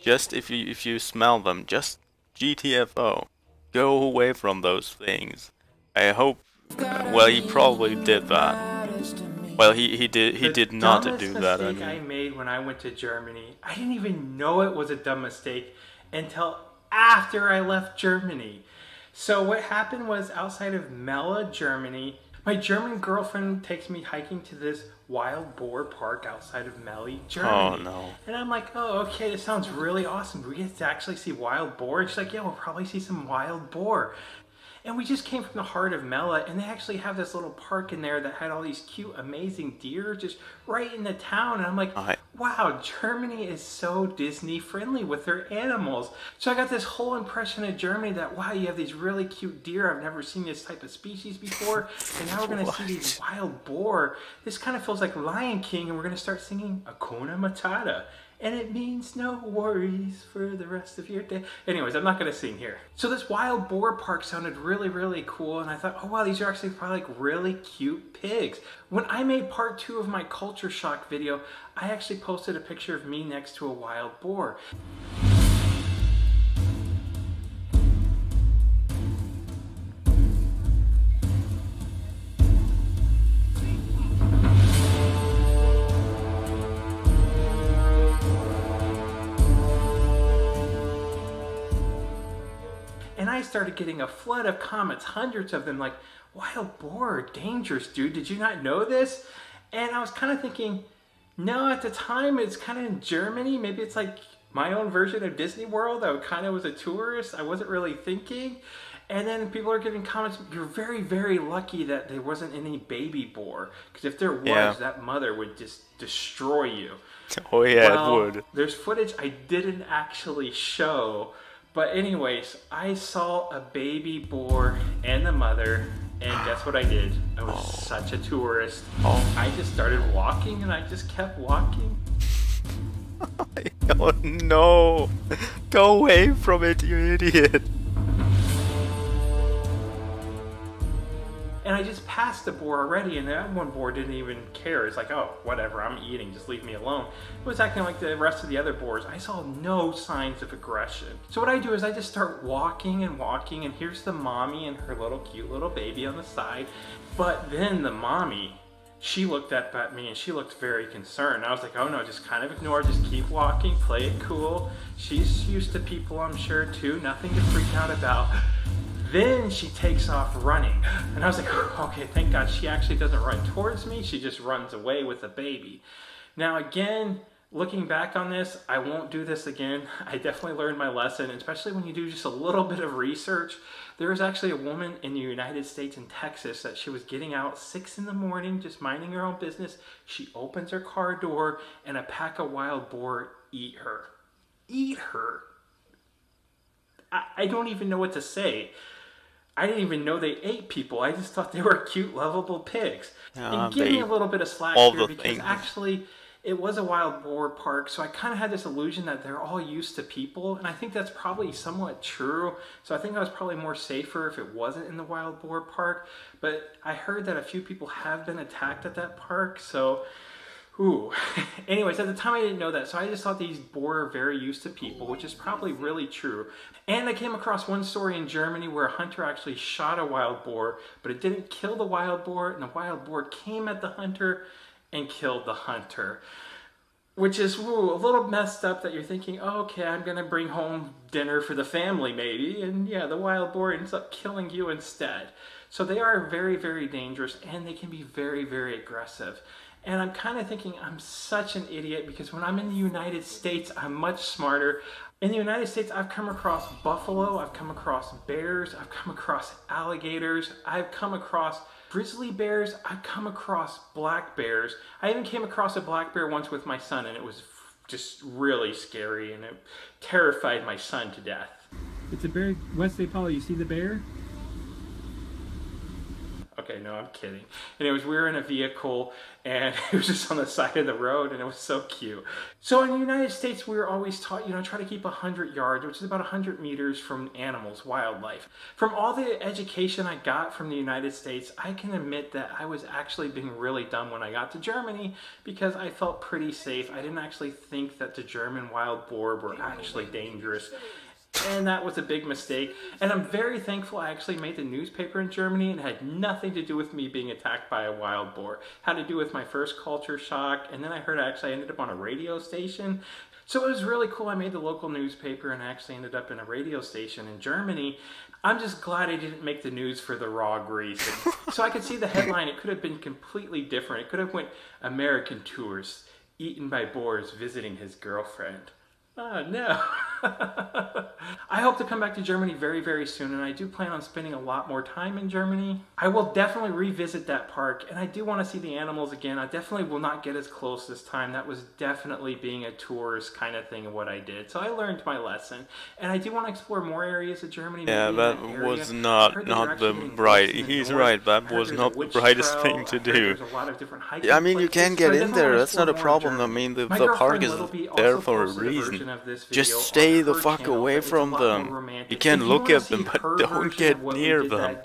Just if you smell them, just GTFO. Go away from those things. I hope. Well, he probably did that. Well, he did not do that. The mistake I made when I went to Germany, I didn't even know it was a dumb mistake until after I left Germany. So what happened was, outside of Melle, Germany, my German girlfriend takes me hiking to this wild boar park outside of Melle, Germany. Oh no. And I'm like, oh, okay, this sounds really awesome. Do we get to actually see wild boar? And she's like, yeah, we'll probably see some wild boar. And we just came from the heart of Melle, and they actually have this little park in there that had all these cute, amazing deer just right in the town. And I'm like, wow, Germany is so Disney friendly with their animals. So I got this whole impression of Germany that, wow, you have these really cute deer. I've never seen this type of species before. And now we're going to see these wild boar. This kind of feels like Lion King, and we're going to start singing Hakuna Matata. And it means no worries for the rest of your day. Anyways, I'm not going to sing here. So this wild boar park sounded really, really cool. And I thought, oh wow, these are actually probably like really cute pigs. When I made part 2 of my culture shock video, I actually posted a picture of me next to a wild boar. And I started getting a flood of comments, hundreds of them, like, wild boar, dangerous, dude. Did you not know this? And I was kind of thinking, no, at the time, it's kind of in Germany. Maybe it's like my own version of Disney World. I kind of was a tourist. I wasn't really thinking. And then people are giving comments, you're very, very lucky that there wasn't any baby boar. Because if there was, that mother would just destroy you. Oh yeah, well, it would. There's footage I didn't actually show. But anyways, I saw a baby boar and the mother, and guess what I did? I was such a tourist. I just started walking, and I just kept walking. Oh no! Go away from it, you idiot! And I just passed the boar already, and that one boar didn't even care. It's like, oh, whatever, I'm eating, just leave me alone. It was acting like the rest of the other boars. I saw no signs of aggression. So what I do is I just start walking, and here's the mommy and her little cute little baby on the side. But then the mommy, she looked up at me and she looked very concerned. I was like, oh no, just kind of ignore, just keep walking, play it cool. She's used to people, I'm sure, too, nothing to freak out about. Then she takes off running. And I was like, okay, thank God she actually doesn't run towards me. She just runs away with the baby. Now again, looking back on this, I won't do this again. I definitely learned my lesson, especially when you do just a little bit of research. There was actually a woman in the United States in Texas that she was getting out 6 in the morning, just minding her own business. She opens her car door and a pack of wild boar eat her. Eat her. I don't even know what to say. I didn't even know they ate people. I just thought they were cute, lovable pigs. And give me a little bit of slack here because actually it was a wild boar park, so I kind of had this illusion that they're all used to people, and I think that's probably somewhat true. So I think I was probably more safer if it wasn't in the wild boar park. But I heard that a few people have been attacked at that park, so... Ooh. Anyways, at the time I didn't know that, so I just thought these boar are very used to people, which is probably really true. And I came across one story in Germany where a hunter actually shot a wild boar, but it didn't kill the wild boar, and the wild boar came at the hunter and killed the hunter. Which is, ooh, a little messed up that you're thinking, oh, okay, I'm going to bring home dinner for the family maybe, and yeah, the wild boar ends up killing you instead. So they are very, very dangerous, and they can be very, very aggressive. And I'm kind of thinking I'm such an idiot because when I'm in the United States, I'm much smarter. In the United States, I've come across buffalo, I've come across bears, I've come across alligators, I've come across grizzly bears, I've come across black bears. I even came across a black bear once with my son, and it was just really scary, and it terrified my son to death. It's a bear, Wesley Apollo, you see the bear? Okay, no, I'm kidding. Anyways, we were in a vehicle and it was just on the side of the road and it was so cute. So in the United States, we were always taught, you know, try to keep 100 yards, which is about 100 meters from animals, wildlife. From all the education I got from the United States, I can admit that I was actually being really dumb when I got to Germany because I felt pretty safe. I didn't actually think that the German wild boar were actually dangerous. And that was a big mistake. And I'm very thankful I actually made the newspaper in Germany and it had nothing to do with me being attacked by a wild boar. It had to do with my first culture shock. And then I heard I ended up on a radio station. So it was really cool. I made the local newspaper and I actually ended up in a radio station in Germany. I'm just glad I didn't make the news for the wrong reason. So I could see the headline. It could have been completely different. It could have went American tourist eaten by boars visiting his girlfriend. Oh, no. I hope to come back to Germany very, very soon, and I do plan on spending a lot more time in Germany. I will definitely revisit that park, and I do want to see the animals again. I definitely will not get as close this time. That was definitely being a tourist kind of thing of what I did. So I learned my lesson, and I do want to explore more areas of Germany. Yeah, that was not the bright. He's right. That was not the brightest thing to do. Yeah, I mean, you can get in there. That's not a problem. I mean, the park is there for a reason. Just stay the fuck away from them. You can look at them, but don't get near them.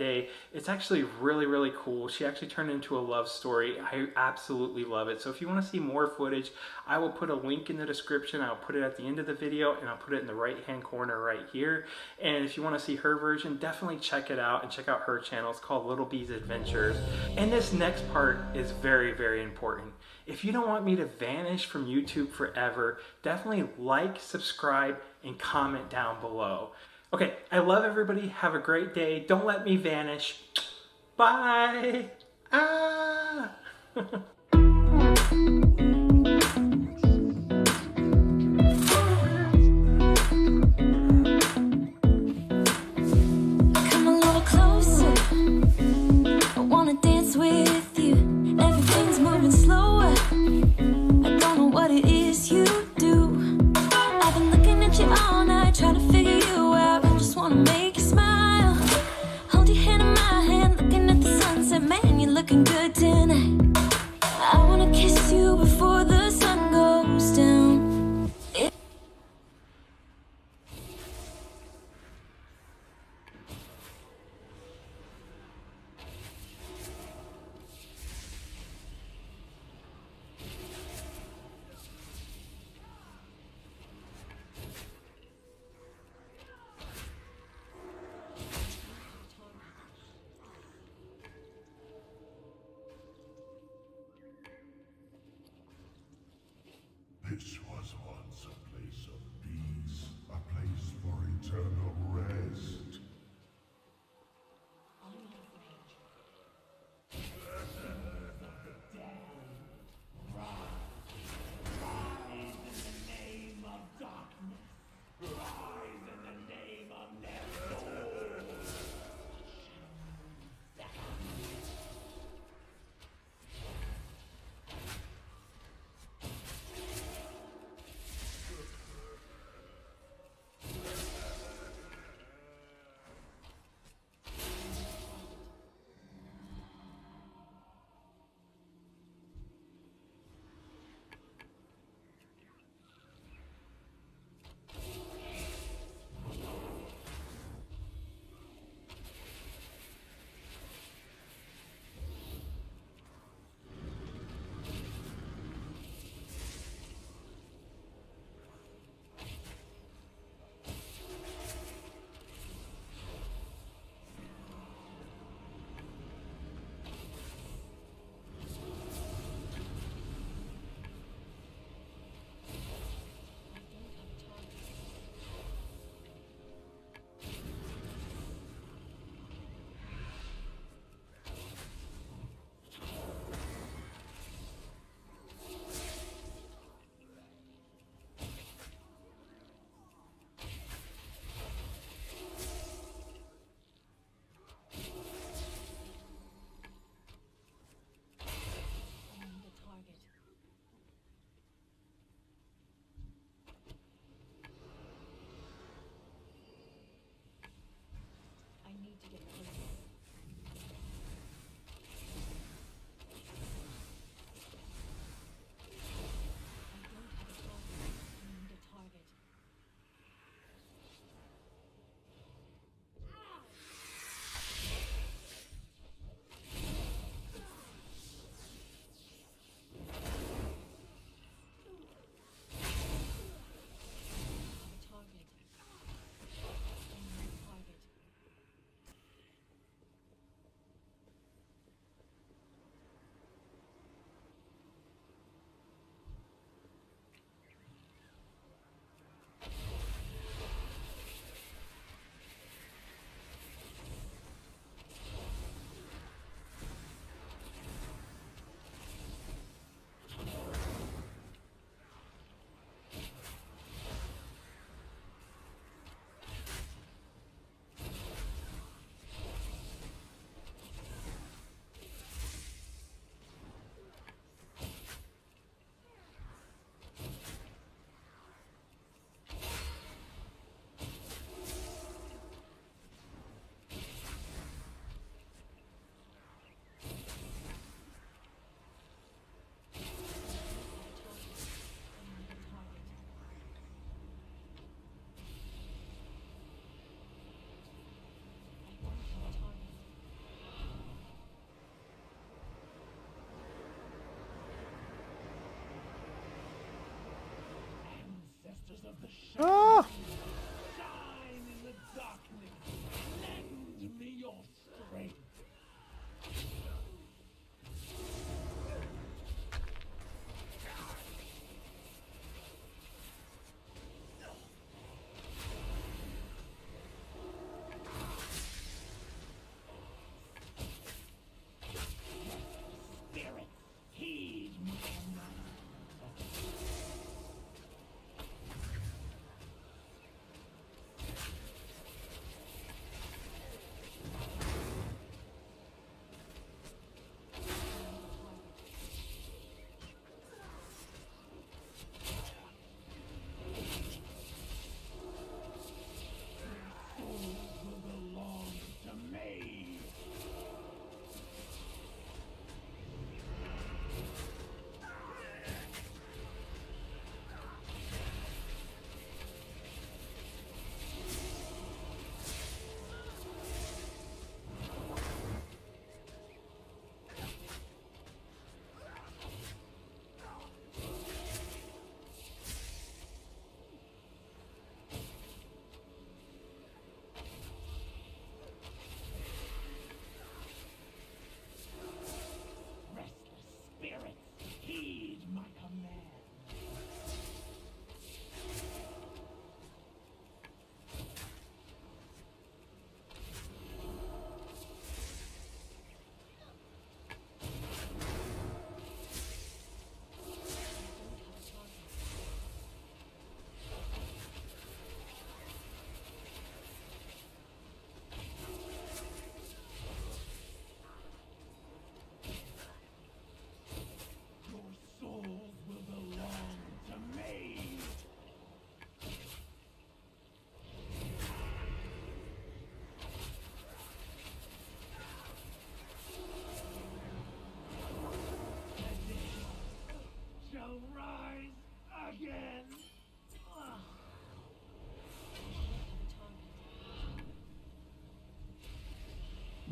It's actually really, really cool. She actually turned it into a love story. I absolutely love it. So if you want to see more footage, I will put a link in the description. I'll put it at the end of the video, and I'll put it in the right-hand corner right here. And if you want to see her version, definitely check it out and check out her channel. It's called Little Bee's Adventures. And this next part is very, very important. If you don't want me to vanish from YouTube forever, definitely like, subscribe, and comment down below. Okay, I love everybody. Have a great day. Don't let me vanish. Bye. Ah. Come a little closer. I wanna dance with you. Everything's moving slower. I don't know what it is you do. I've been looking at you all night, trying to figure you out. I just wanna make you smile. Hold your hand in my hand, looking at the sunset. Man, you're looking good tonight. I wanna kiss you before the sun goes down. This was once a place of peace, a place for eternal rest.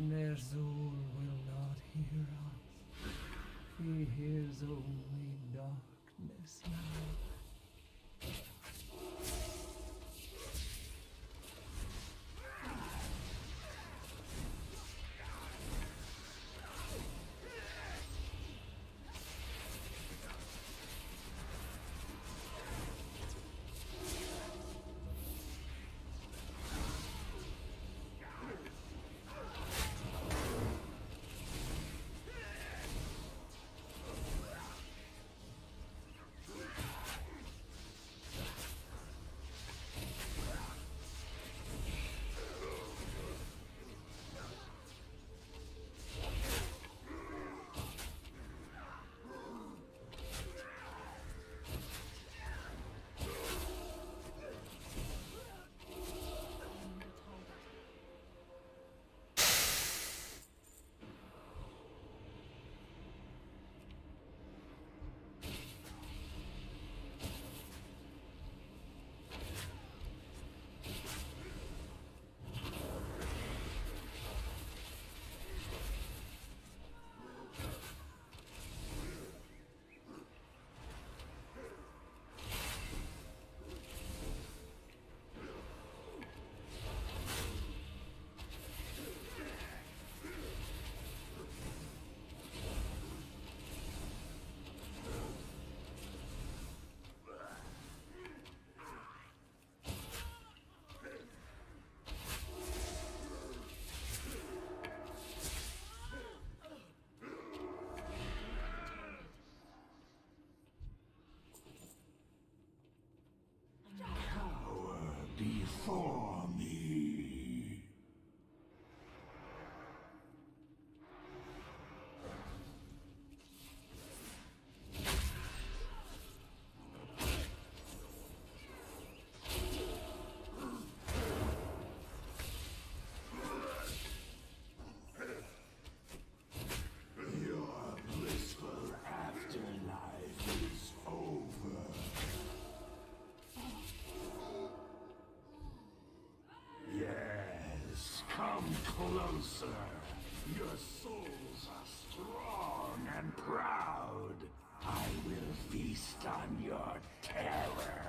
Ner'zhul will not hear us. He hears only darkness now. Before me. Your blissful afterlife is over. Yes, come closer. Your souls are strong and proud. I will feast on your terror.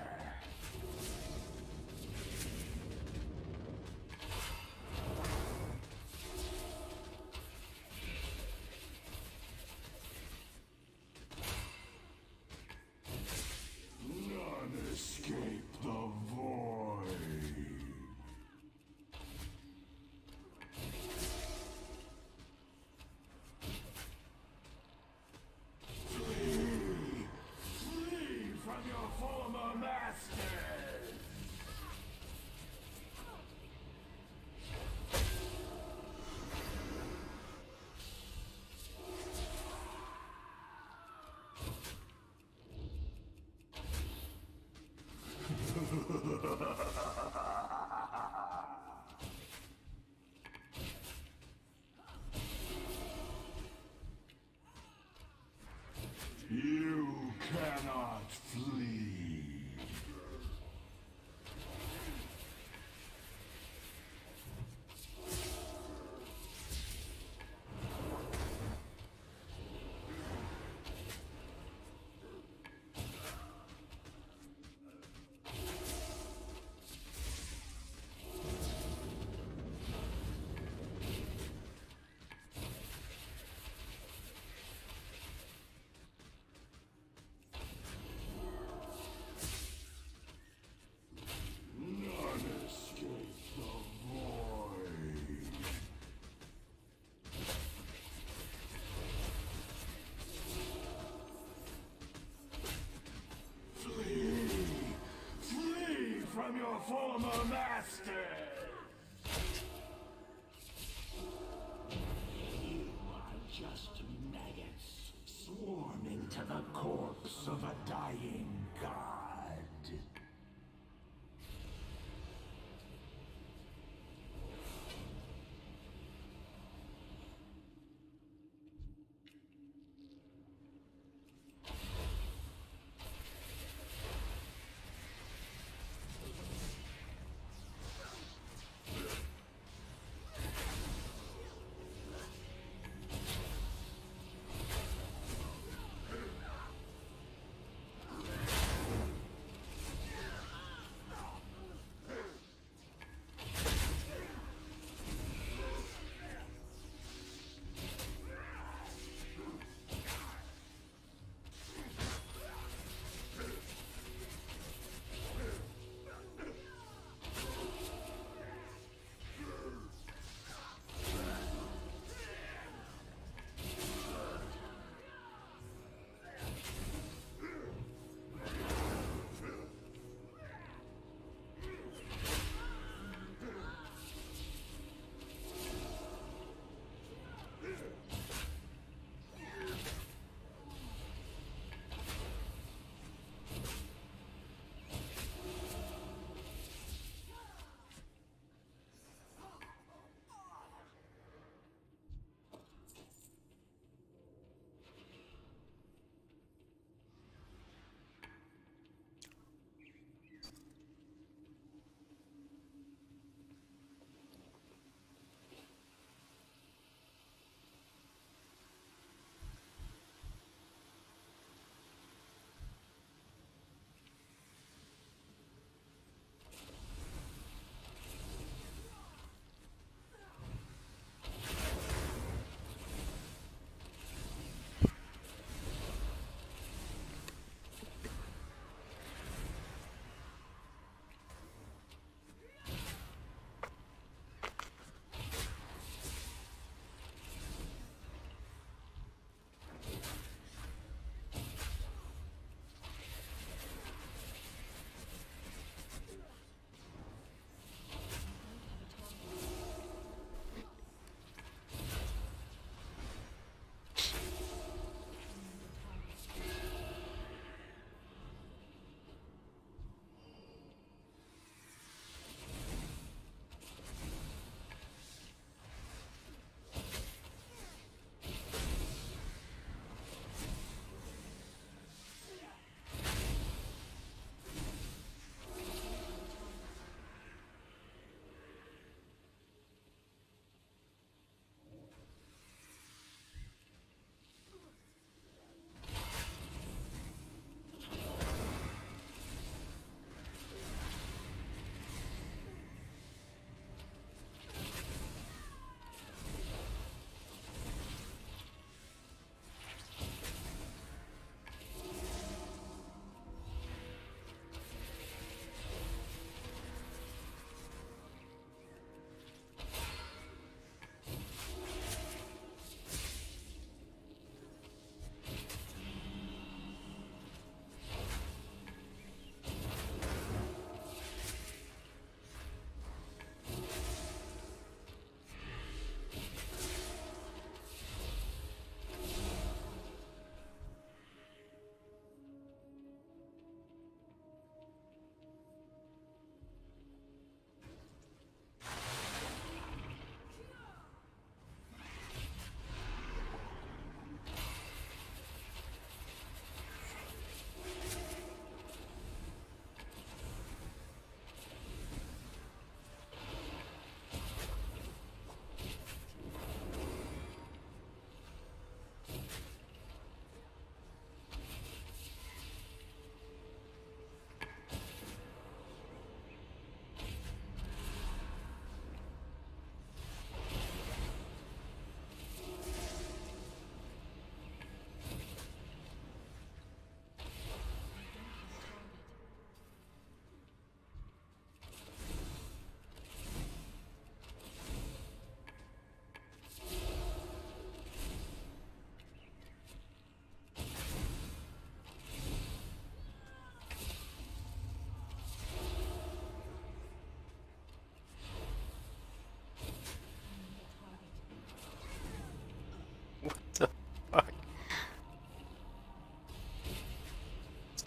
None escape the void. Flee from your former masters! You cannot flee. None escape the void. Flee! Flee from your former masters! You are just maggots swarming to the corpse of a dying god.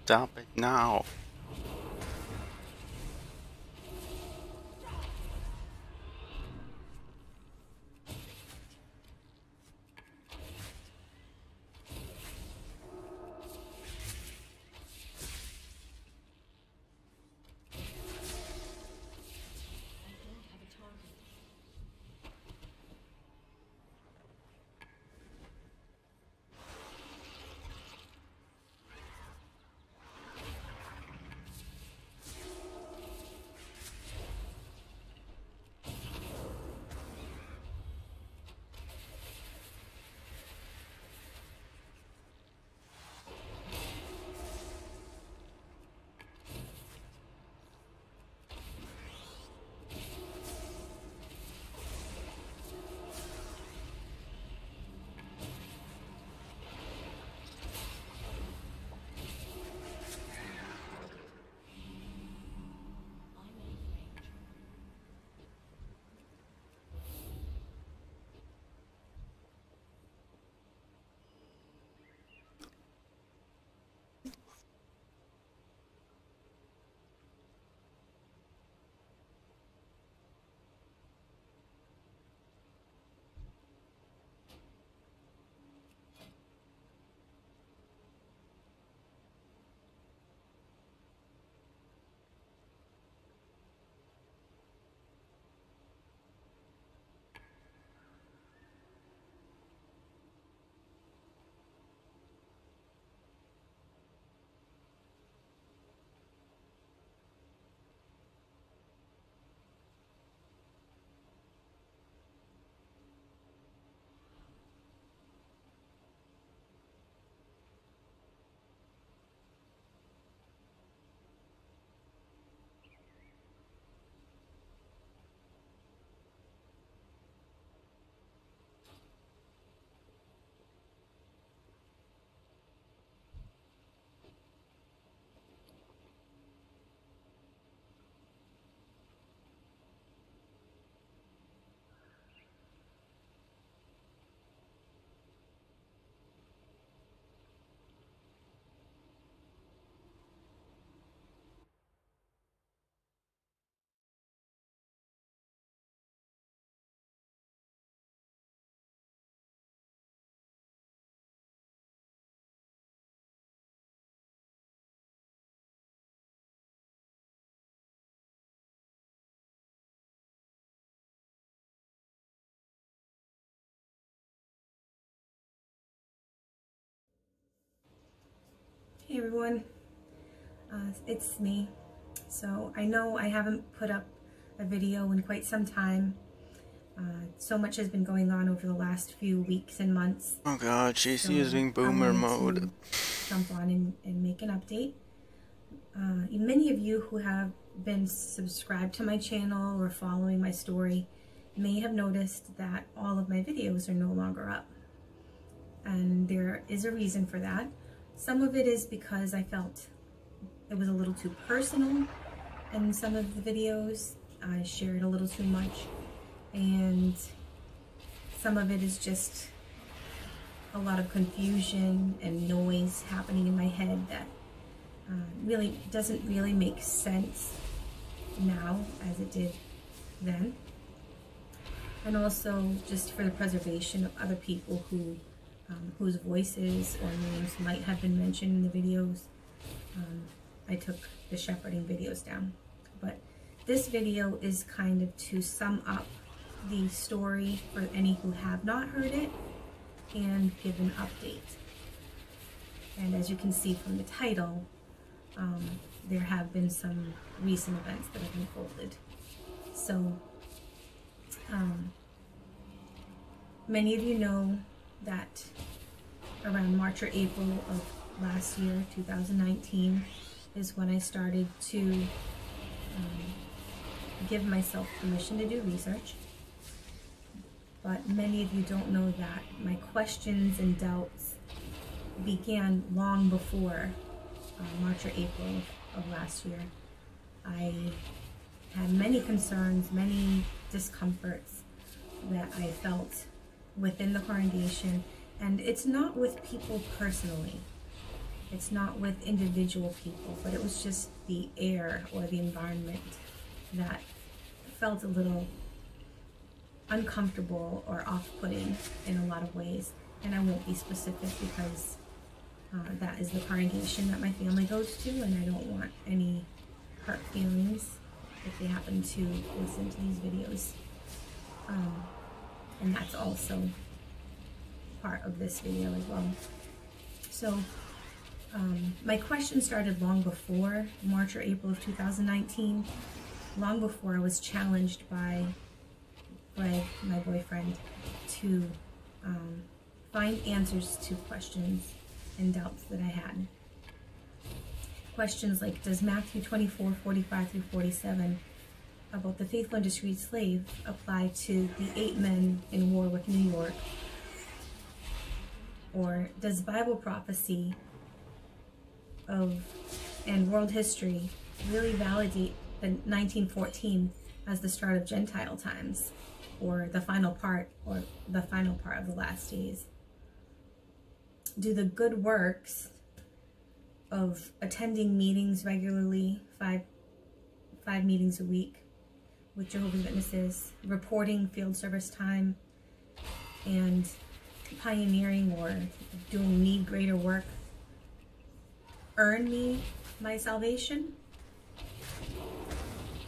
Stop it now. Hey everyone, it's me. So I know I haven't put up a video in quite some time. So much has been going on over the last few weeks and months. Oh god, she's So using boomer I mode. wanted to jump on and make an update. Many of you who have been subscribed to my channel or following my story may have noticed that all of my videos are no longer up. And there is a reason for that. Some of it is because I felt it was a little too personal in some of the videos. I shared a little too much. And some of it is just a lot of confusion and noise happening in my head that really doesn't really make sense now as it did then. And also just for the preservation of other people who whose voices or names might have been mentioned in the videos, I took the shepherding videos down. But this video is kind of to sum up the story for any who have not heard it and give an update. And as you can see from the title, there have been some recent events that have unfolded. So many of you know that around March or April of last year, 2019, is when I started to give myself permission to do research. But many of you don't know that my questions and doubts began long before March or April of last year. I had many concerns, many discomforts that I felt within the congregation, and it's not with people personally. It's not with individual people, but it was just the air or the environment that felt a little uncomfortable or off-putting in a lot of ways. And I won't be specific because that is the congregation that my family goes to, and I don't want any hurt feelings if they happen to listen to these videos. And that's also part of this video as well. So my question started long before March or April of 2019, long before I was challenged by Greg, my boyfriend, to find answers to questions and doubts that I had. Questions like, does Matthew 24:45 through 47 about the faithful and discreet slave apply to the 8 men in Warwick, New York? Or does Bible prophecy and world history really validate the 1914 as the start of Gentile times, or the final part of the last days? Do the good works of attending meetings regularly, five meetings a week with Jehovah's Witnesses, reporting field service time, and pioneering or doing need greater work earn me my salvation?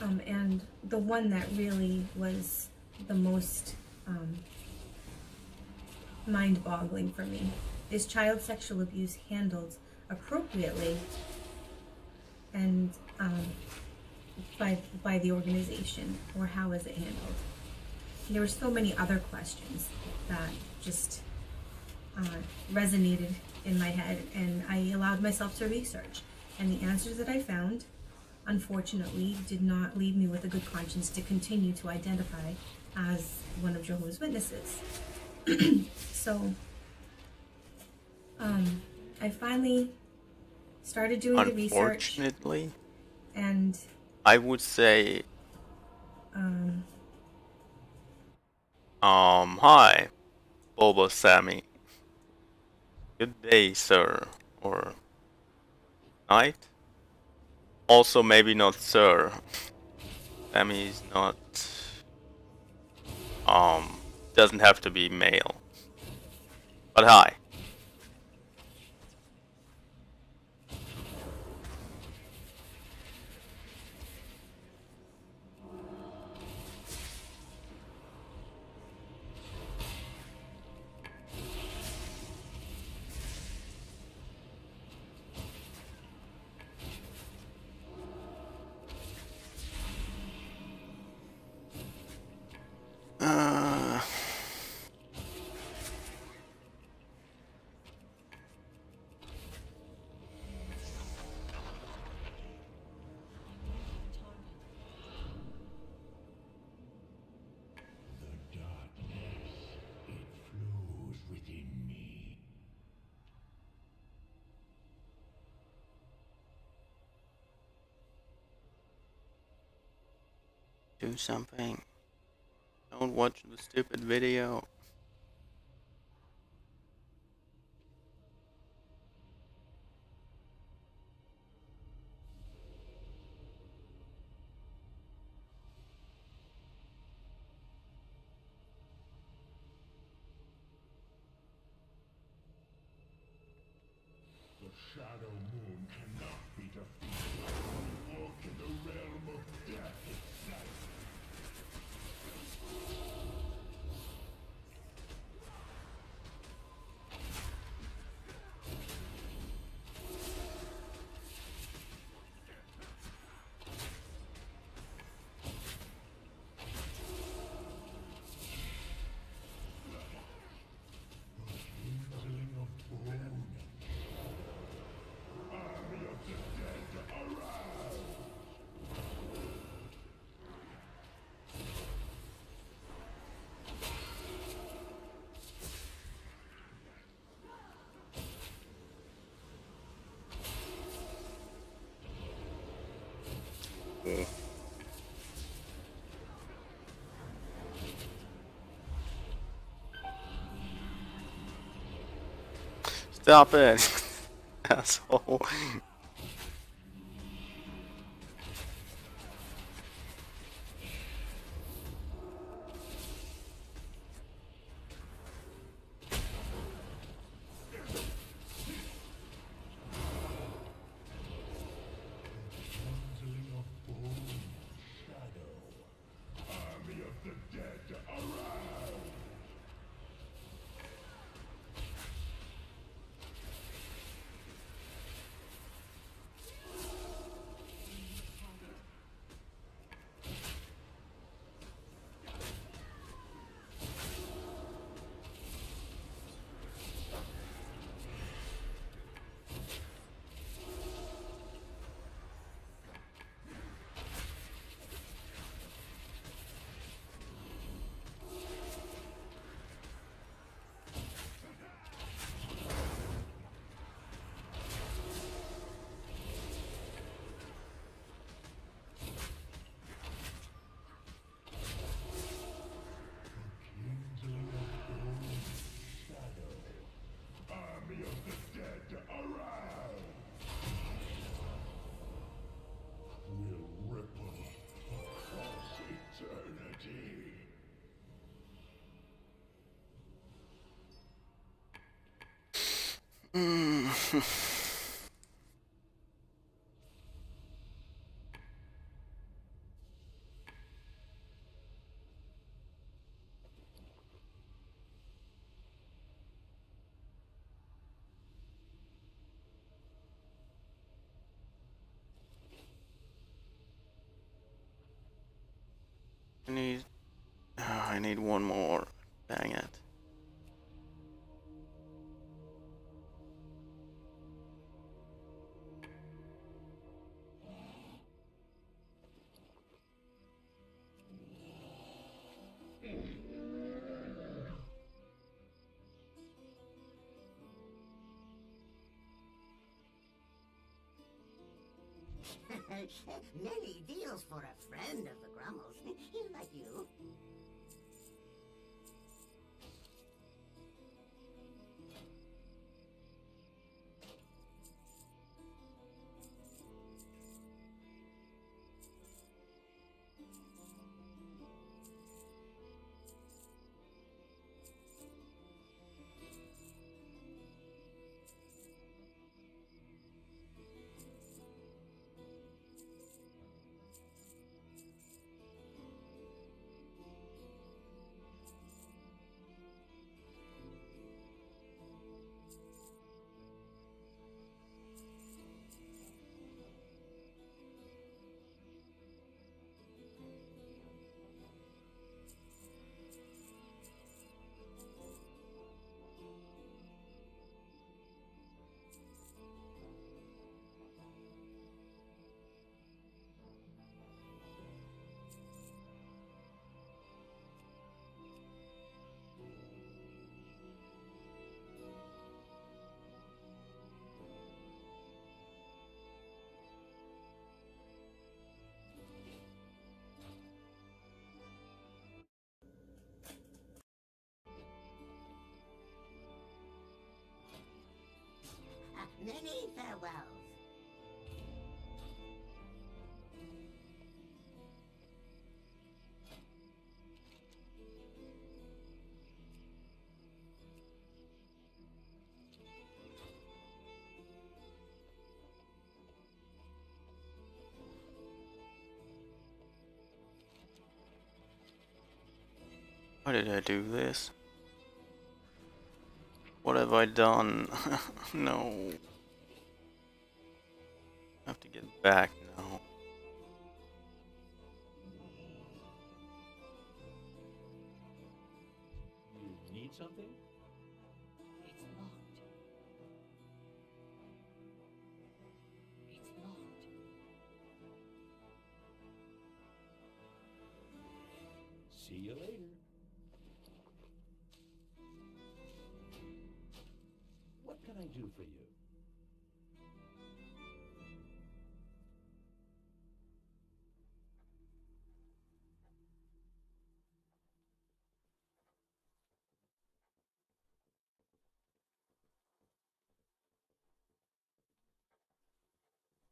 And the one that really was the most mind-boggling for me is child sexual abuse handled appropriately and by the organization, or how is it handled? There were so many other questions that just resonated in my head, and I allowed myself to research, and the answers that I found, unfortunately, did not leave me with a good conscience to continue to identify as one of Jehovah's Witnesses. So I finally started doing the research. Unfortunately, and I would say, hi, Boba Sammy. Good day, sir, or night. Also, maybe not sir. Sammy is not, doesn't have to be male. But hi. Do something. Don't watch the stupid video. The Shadow Moon cannot be defeated. Walk in the realm of death itself. Kindling of bone. Army of the dead, arouse! Stop it. asshole. Conjuring of bone shadow. Army of the dead, around! Conjuring of bone shadow. Army of the dead, around! Will ripple across eternity. I need one more. Dang it. Many deals for a friend of the Grummles. Like you. Many farewells. Why did I do this? What have I done? No. I have to get back now. You need something? It's locked. It's locked. See you later. What can I do for you?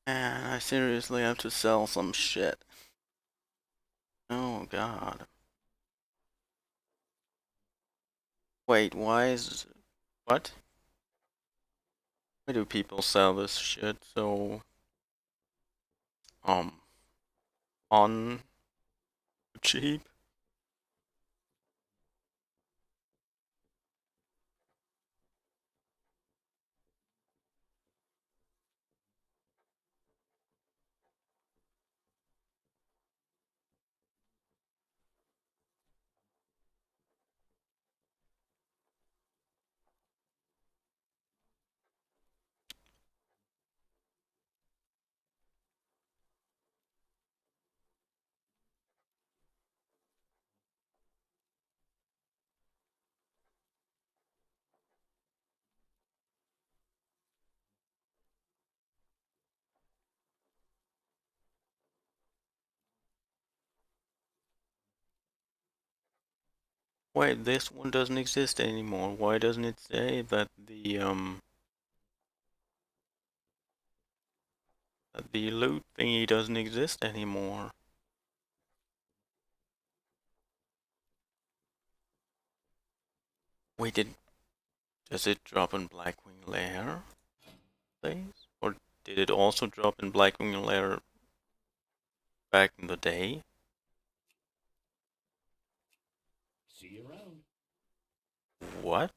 And I seriously have to sell some shit. Oh god. Wait, why is... What? Why do people sell this shit so... on... cheap? Wait, this one doesn't exist anymore. Why doesn't it say that the loot thingy doesn't exist anymore? Wait, does it drop in Blackwing Lair? Please? Or did it also drop in Blackwing Lair back in the day? See you around. What?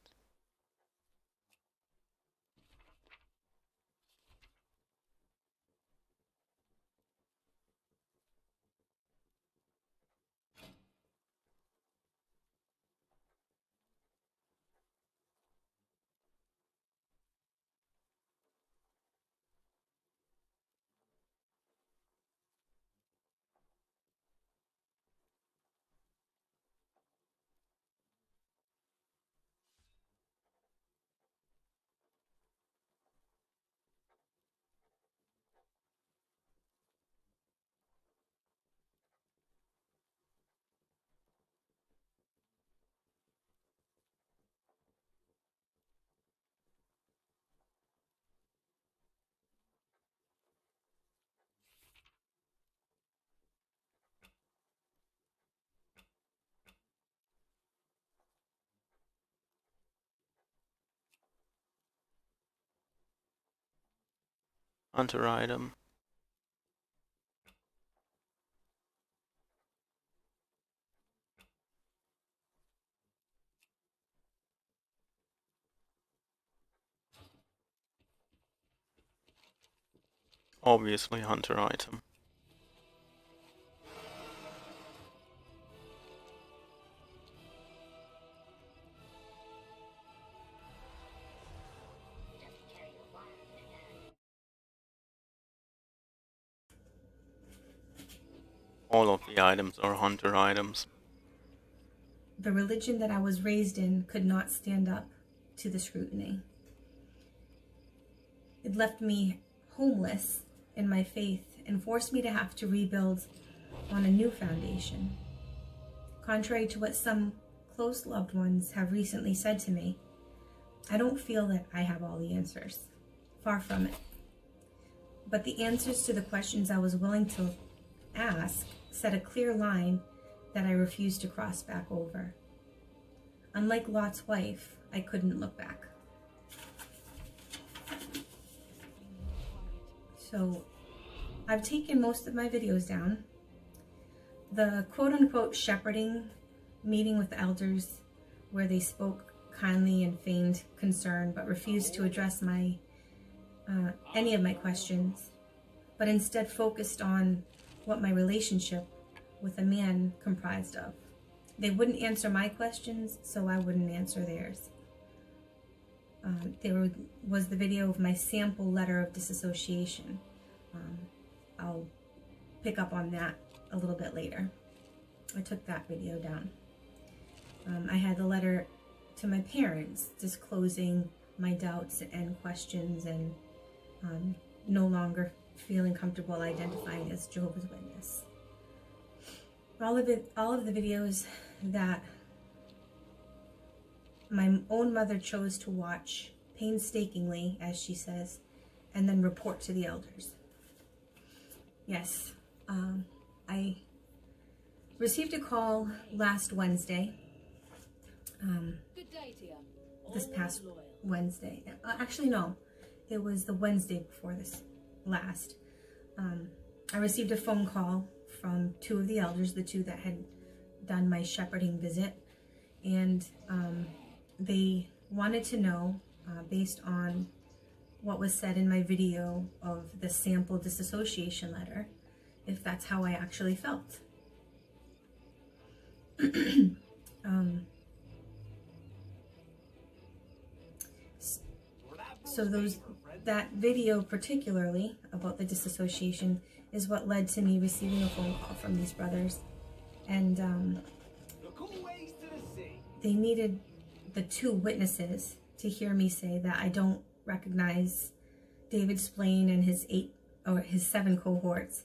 Hunter item. Obviously hunter item. All of the items are hunter items. The religion that I was raised in could not stand up to the scrutiny. It left me homeless in my faith and forced me to have to rebuild on a new foundation. Contrary to what some close loved ones have recently said to me, I don't feel that I have all the answers. Far from it. But the answers to the questions I was willing to ask set a clear line that I refused to cross back over. Unlike Lot's wife, I couldn't look back. So I've taken most of my videos down. The quote-unquote shepherding meeting with the elders, where they spoke kindly and feigned concern but refused to address any of my questions, but instead focused on what my relationship with a man comprised of. They wouldn't answer my questions, so I wouldn't answer theirs. There was the video of my sample letter of disassociation. I'll pick up on that a little bit later. I took that video down. I had the letter to my parents disclosing my doubts and questions and no longer feeling comfortable identifying as Jehovah's Witness. All of the videos that my own mother chose to watch painstakingly, as she says, and then report to the elders. Yes, I received a call last Wednesday. Good day to you. This past Wednesday. Actually, no. It was the Wednesday before this last. I received a phone call from two of the elders, the two that had done my shepherding visit, and they wanted to know, based on what was said in my video of the sample disassociation letter, if that's how I actually felt. So that video particularly about the disassociation is what led to me receiving a phone call from these brothers, and they needed the two witnesses to hear me say that I don't recognize David Splain and his 7 cohorts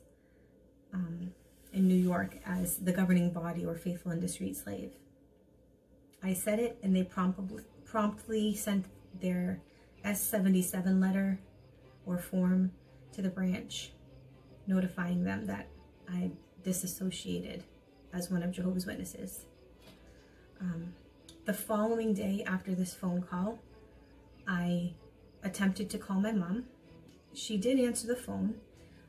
in New York as the governing body or faithful and discreet slave. I said it, and they promptly sent their S-77 letter or form to the branch, notifying them that I disassociated as one of Jehovah's Witnesses. The following day after this phone call, I attempted to call my mom. She did answer the phone,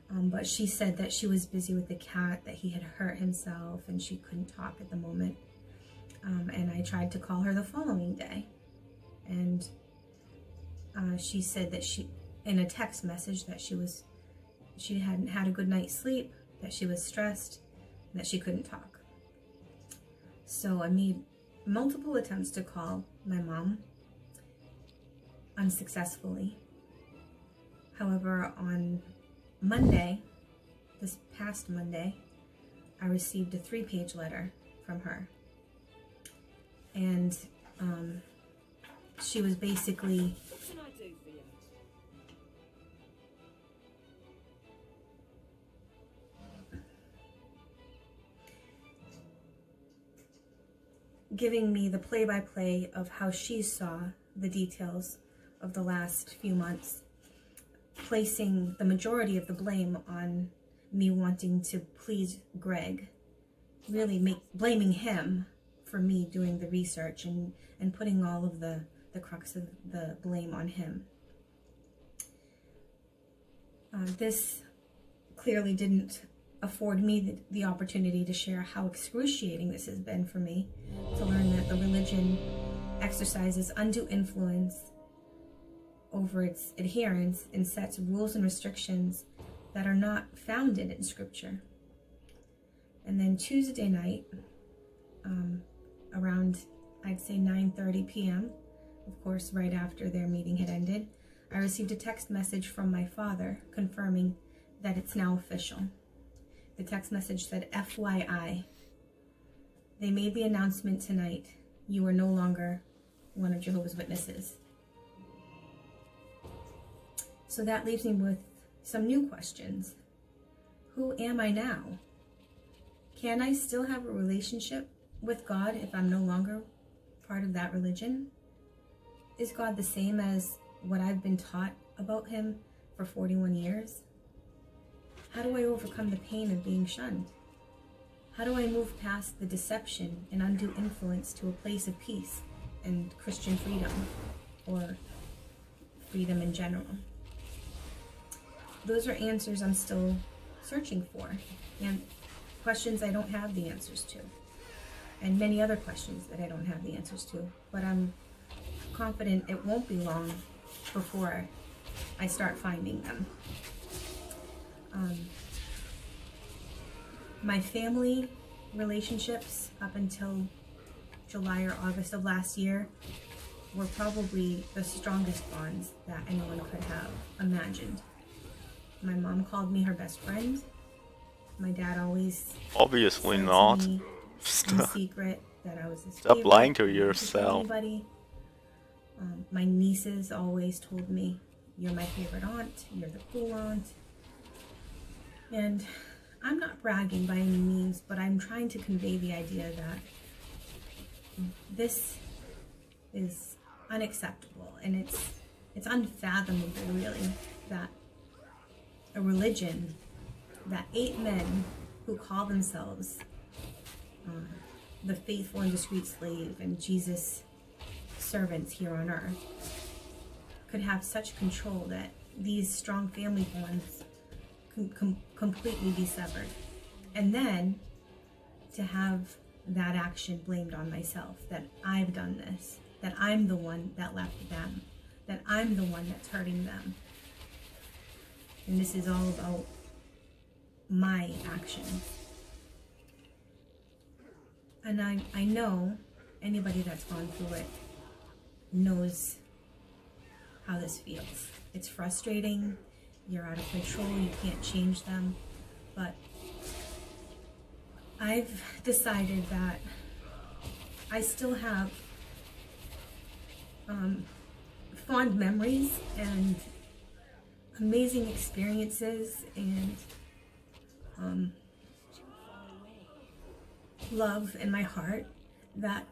but she said that she was busy with the cat, that he had hurt himself, and she couldn't talk at the moment. And I tried to call her the following day, and she said that in a text message, that she hadn't had a good night's sleep, that she was stressed, and that she couldn't talk. So I made multiple attempts to call my mom, unsuccessfully. However, on Monday, this past Monday, I received a 3-page letter from her. And she was basically giving me the play-by-play of how she saw the details of the last few months, placing the majority of the blame on me wanting to please Greg, really blaming him for me doing the research and putting all of the crux of the blame on him. This clearly didn't afford me the opportunity to share how excruciating this has been for me, to learn that the religion exercises undue influence over its adherents and sets rules and restrictions that are not founded in Scripture. And then Tuesday night, around, I'd say 9:30 p.m., of course, right after their meeting had ended, I received a text message from my father confirming that it's now official. The text message said, FYI, they made the announcement tonight. You are no longer one of Jehovah's Witnesses. So that leaves me with some new questions. Who am I now? Can I still have a relationship with God if I'm no longer part of that religion? Is God the same as what I've been taught about him for 41 years? How do I overcome the pain of being shunned? How do I move past the deception and undue influence to a place of peace and Christian freedom, or freedom in general? Those are answers I'm still searching for, and questions I don't have the answers to, and many other questions that I don't have the answers to, but I'm confident it won't be long before I start finding them. My family relationships up until July or August of last year were probably the strongest bonds that anyone could have imagined. My mom called me her best friend. My dad always obviously said not. to me in secret that I was his Stop favorite, lying to I didn't tell yourself. anybody. My nieces always told me, you're my favorite aunt, you're the cool aunt. And I'm not bragging by any means, but I'm trying to convey the idea that this is unacceptable, and it's unfathomable, really, that a religion that 8 men who call themselves the faithful and discreet slave and Jesus' servants here on earth could have such control that these strong family bonds can completely be severed. And then to have that action blamed on myself, that I've done this, that I'm the one that left them, that I'm the one that's hurting them. And this is all about my actions. And I know anybody that's gone through it knows how this feels. It's frustrating, you're out of control, you can't change them, but I've decided that I still have fond memories and amazing experiences and love in my heart that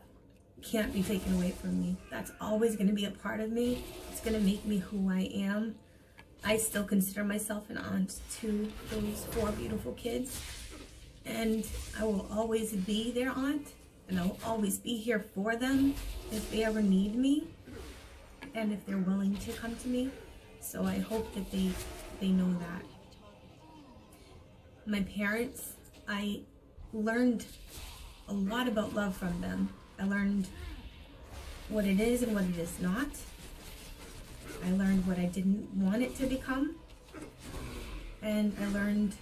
can't be taken away from me. That's always going to be a part of me. It's going to make me who I am. I still consider myself an aunt to those 4 beautiful kids, and I will always be their aunt, and I will always be here for them if they ever need me and if they're willing to come to me. So I hope that they know that. My parents, I learned a lot about love from them. I learned what it is and what it is not. I learned what I didn't want it to become. And I learned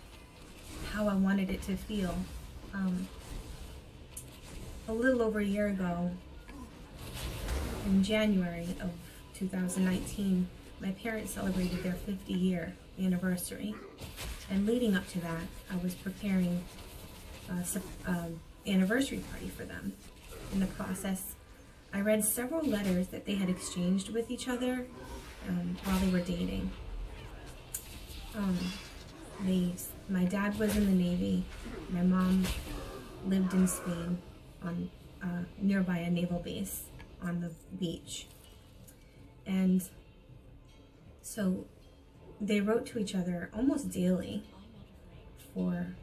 how I wanted it to feel. A little over a year ago, in January of 2019, my parents celebrated their 50-year anniversary. And leading up to that, I was preparing an anniversary party for them. In the process, I read several letters that they had exchanged with each other while they were dating. My dad was in the Navy. My mom lived in Spain on nearby a naval base on the beach. And so they wrote to each other almost daily for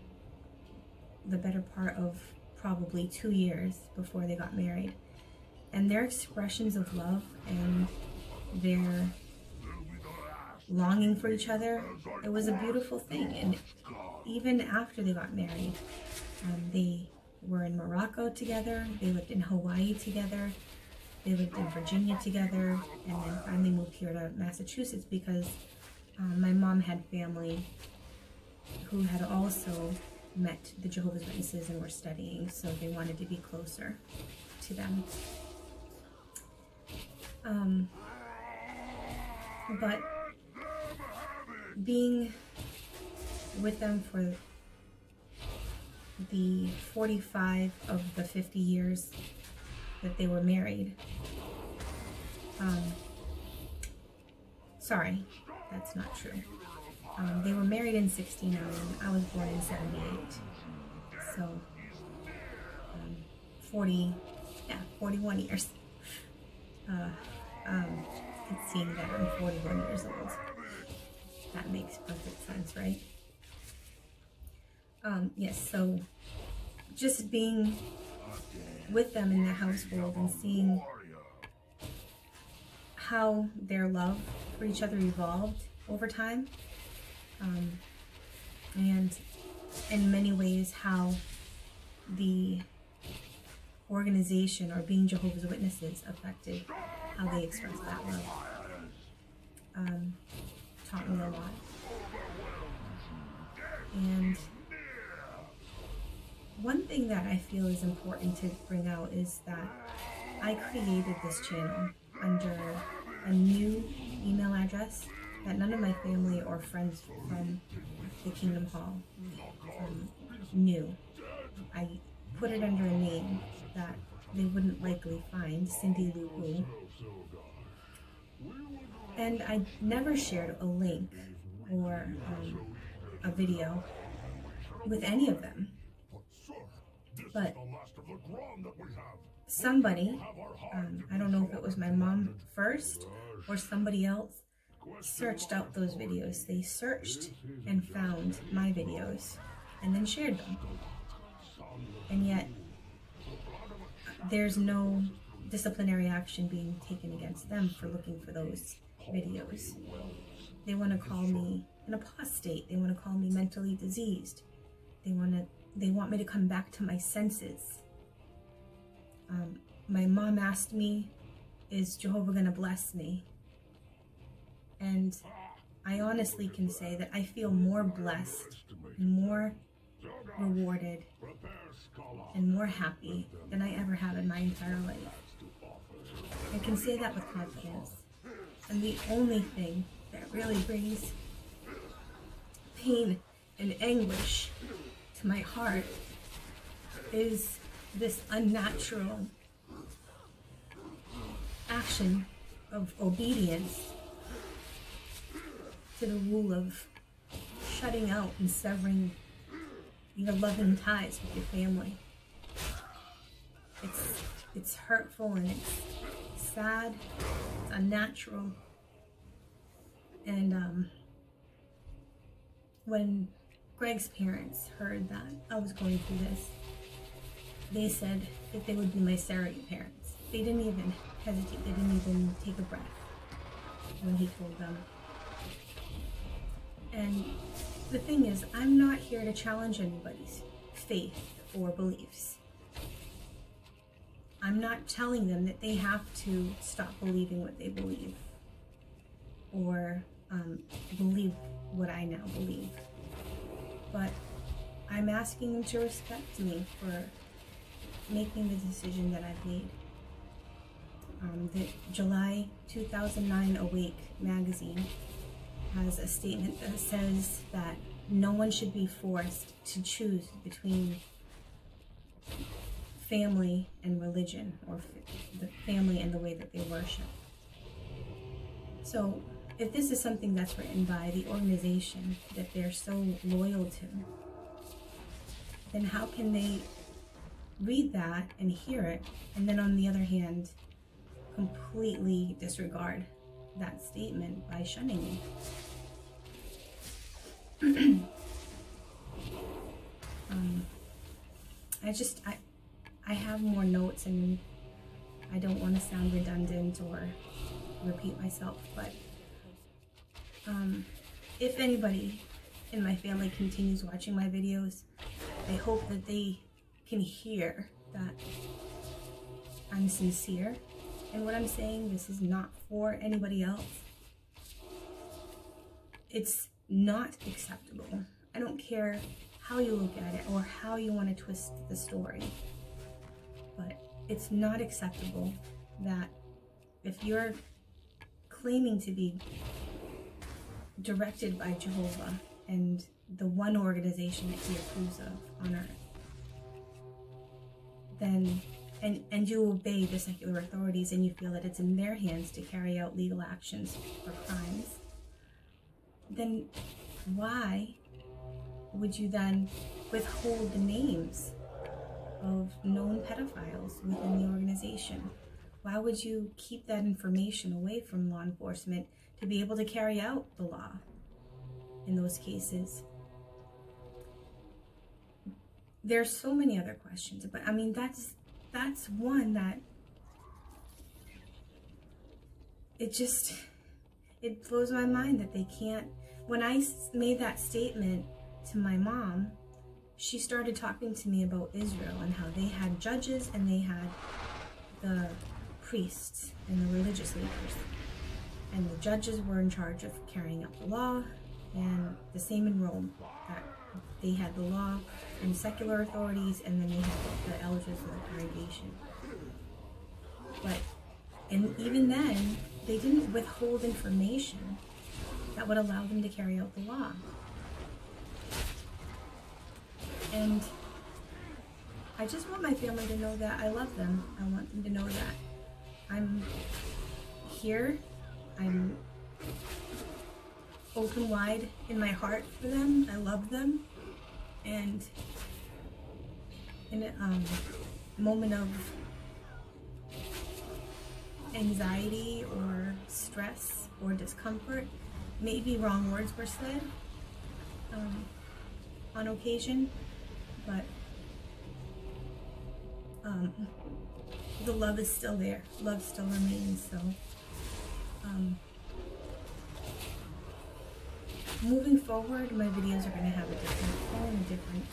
the better part of probably 2 years before they got married. And their expressions of love and their longing for each other, it was a beautiful thing. And even after they got married, they were in Morocco together, they lived in Hawaii together, they lived in Virginia together, and then finally moved here to Massachusetts because my mom had family who had also met the Jehovah's Witnesses and were studying, so they wanted to be closer to them. But being with them for the 45 of the 50 years that they were married, sorry, that's not true. They were married in 69. I was born in 78. So, 41 years. It's seeing that I'm 41 years old. That makes perfect sense, right? Yes, so just being with them in the household and seeing how their love for each other evolved over time, and in many ways how the organization or being Jehovah's Witnesses affected how they expressed that love, taught me a lot. And one thing that I feel is important to bring out is that I created this channel under a new email address that none of my family or friends from the Kingdom Hall knew. I put it under a name that they wouldn't likely find, Cindy Lou Who. And I never shared a link or a video with any of them. But somebody, I don't know if it was my mom first or somebody else, searched out those videos. They searched and found my videos and then shared them. And yet, there's no disciplinary action being taken against them for looking for those videos. They want to call me an apostate. They want to call me mentally diseased. They want me to come back to my senses. My mom asked me, is Jehovah gonna bless me? And I honestly can say that I feel more blessed, more rewarded, and more happy than I ever have in my entire life. I can say that with confidence. And the only thing that really brings pain and anguish to my heart is this unnatural action of obedience to the rule of shutting out and severing your loving ties with your family. It's hurtful and it's sad, it's unnatural. And when Greg's parents heard that I was going through this, they said that they would be my surrogate parents. They didn't even hesitate, they didn't even take a breath when he told them. And the thing is, I'm not here to challenge anybody's faith or beliefs. I'm not telling them that they have to stop believing what they believe or believe what I now believe. But I'm asking them to respect me for making the decision that I've made. The July 2009 Awake magazine has a statement that says that no one should be forced to choose between family and religion, or the family and the way that they worship. So if this is something that's written by the organization that they're so loyal to, then how can they read that and hear it, and then on the other hand, completely disregard that statement by shunning me? I have more notes, and I don't want to sound redundant or repeat myself, but if anybody in my family continues watching my videos, I hope that they can hear that I'm sincere in what I'm saying. This is not for anybody else. It's not acceptable. I don't care how you look at it or how you want to twist the story, but it's not acceptable that if you're claiming to be directed by Jehovah and the one organization that he approves of on earth, then and you obey the secular authorities and you feel that it's in their hands to carry out legal actions for crimes, then why would you then withhold the names of known pedophiles within the organization? Why would you keep that information away from law enforcement to be able to carry out the law in those cases? There's so many other questions, but I mean, that's one that it blows my mind that they can't. When I made that statement to my mom, she started talking to me about Israel and how they had judges and they had the priests and the religious leaders, and the judges were in charge of carrying out the law, and the same in Rome, that they had the law and secular authorities, and then they had the elders of the congregation. But, and even then, they didn't withhold information that would allow them to carry out the law. And I just want my family to know that I love them. I want them to know that I'm here. I'm open wide in my heart for them. I love them. And in a moment of anxiety or stress or discomfort. Maybe wrong words were said on occasion, but the love is still there. Love still remains. So moving forward, my videos are going to have a different tone, a different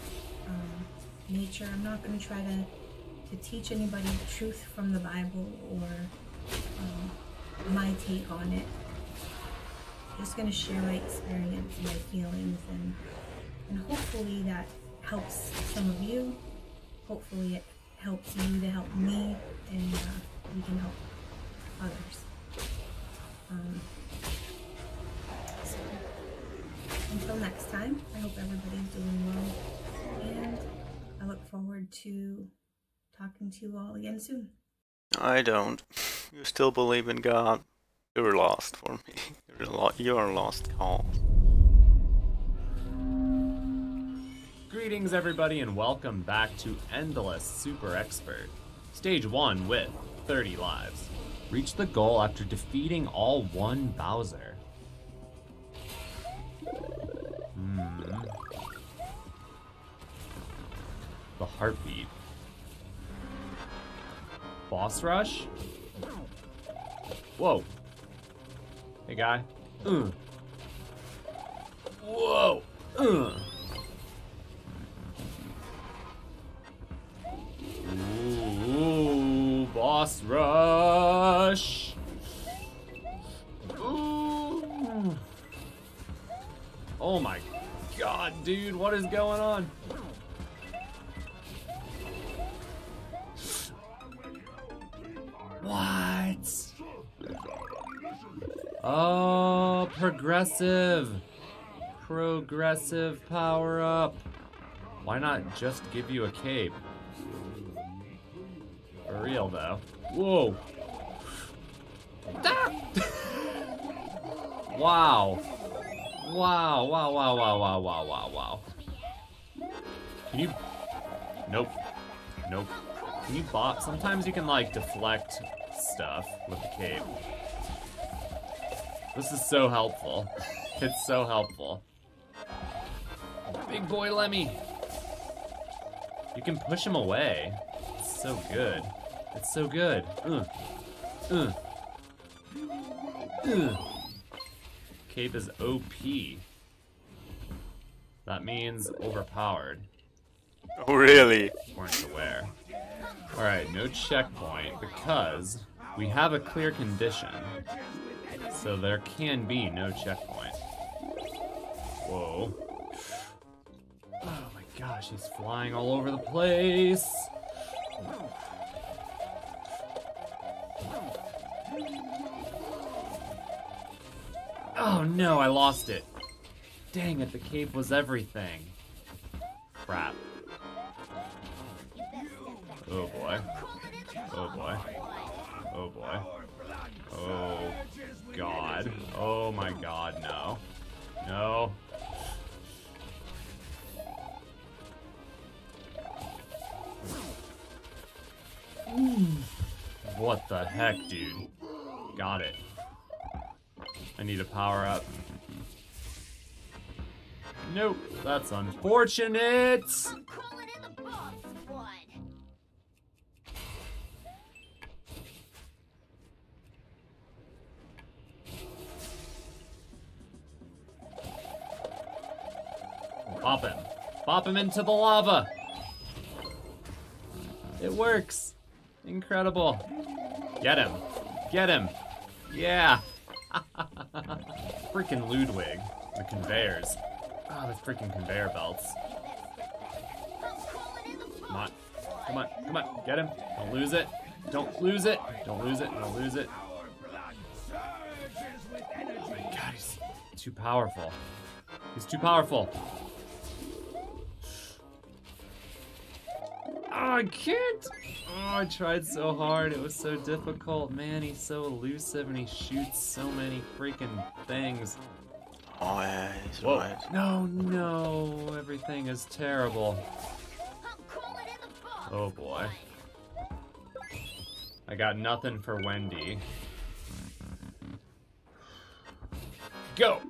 nature. I'm not going to try to teach anybody the truth from the Bible or my take on it. I'm just going to share my experience, my feelings, and hopefully that helps some of you. Hopefully it helps you to help me, and we can help others. So until next time, I hope everybody's doing well, and I look forward to talking to you all again soon. I don't. You still believe in God? You're lost for me. You're a lost cause. Greetings everybody and welcome back to Endless Super Expert. Stage 1 with 30 lives. Reach the goal after defeating all one Bowser. The heartbeat. Boss rush? Whoa. Hey guy. Whoa. Ooh, boss rush. Ooh. Oh my god, dude, what is going on? What? Oh, progressive power up. Why not just give you a cape? For real though. Whoa. Wow. Wow. Can you? Nope. Can you bot? Sometimes you can like deflect stuff with the cape. This is so helpful. It's so helpful. Big boy Lemmy. You can push him away. It's so good. It's so good. Cape is OP. That means overpowered. Oh, really? Weren't aware. Alright, no checkpoint because we have a clear condition. So there can be no checkpoint. Whoa. Oh my gosh, he's flying all over the place. Oh no, I lost it. Dang it, the cape was everything. Crap. Oh boy. Oh boy. Oh boy. Oh god. Oh my god, no. No. What the heck, dude? Got it. I need a power up. Nope, that's unfortunate. Pop him. Pop him into the lava. It works. Incredible. Get him. Get him. Yeah. Freaking Ludwig. The conveyors. Oh, the freaking conveyor belts. Come on. Come on. Come on. Get him. Don't lose it. Don't lose it. Don't lose it. Don't lose it. Oh my god, he's too powerful. He's too powerful. Oh, I can't! Oh, I tried so hard. It was so difficult. Man, he's so elusive and he shoots so many freaking things. Oh, yeah, he's Whoa. right. No, everything is terrible. Oh boy. I got nothing for Wendy. Go!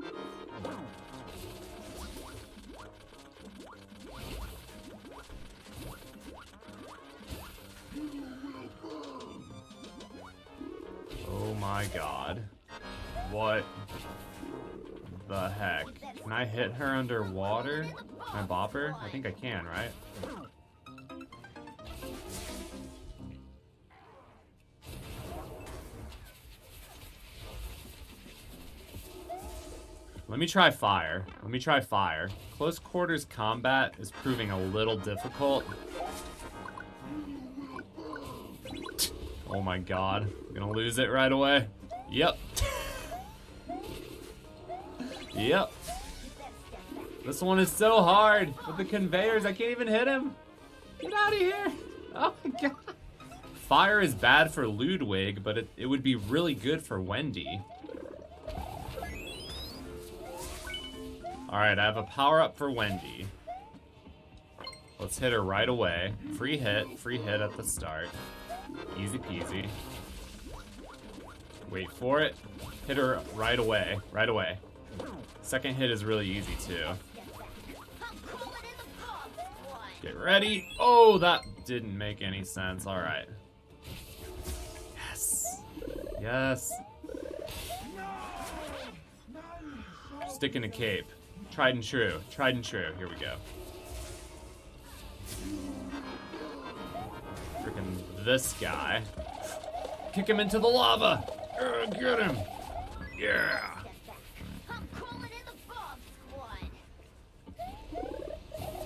Oh my god. What the heck? Can I hit her underwater? Can I bop her? I think I can, right? Let me try fire. Let me try fire. Close quarters combat is proving a little difficult. Oh my god. I'm gonna lose it right away. Yep. Yep. This one is so hard. With the conveyors, I can't even hit him. Get out of here. Oh my god. Fire is bad for Ludwig, but it would be really good for Wendy. Alright, I have a power-up for Wendy. Let's hit her right away. Free hit at the start. Easy peasy. Wait for it. Hit her right away, right away. Second hit is really easy too. Get ready. Oh, that didn't make any sense. Alright. Yes. Yes. Stick in a cape. Tried and true. Tried and true. Here we go. Freaking this guy. Kick him into the lava. Get him. Yeah.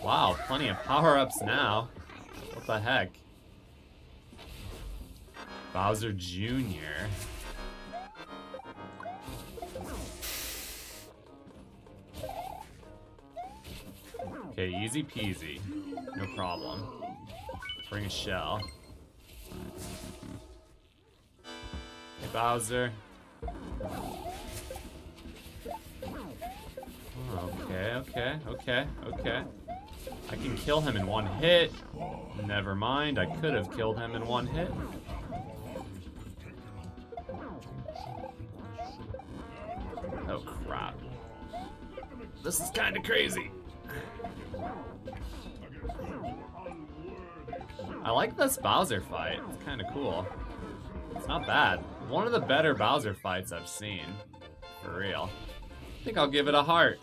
Wow, plenty of power-ups now. What the heck? Bowser Jr. Okay, easy peasy. No problem. Bring a shell. Hey, Bowser. Okay. I can kill him in one hit. Never mind, I could have killed him in one hit. Oh, crap. This is kind of crazy. I like this Bowser fight. It's kind of cool. It's not bad. One of the better Bowser fights I've seen. For real. I think I'll give it a heart.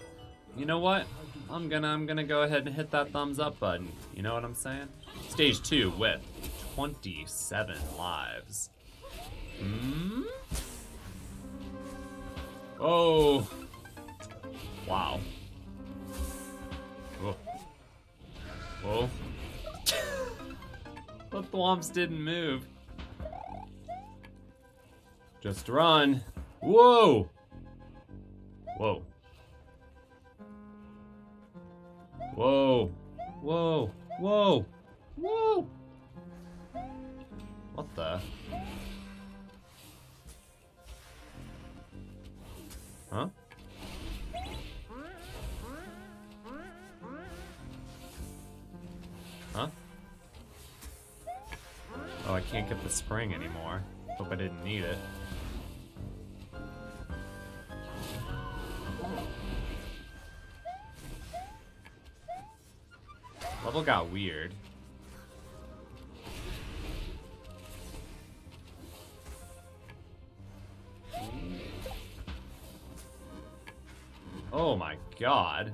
You know what? I'm gonna go ahead and hit that thumbs up button. You know what I'm saying? Stage 2 with 27 lives. Oh. Wow. Whoa. Whoa. The thwomps didn't move. Just run. Whoa. Whoa. Whoa. Whoa. Whoa. Whoa. What the? Huh? Huh? Oh, I can't get the spring anymore. Hope I didn't need it. Level got weird. Oh my god.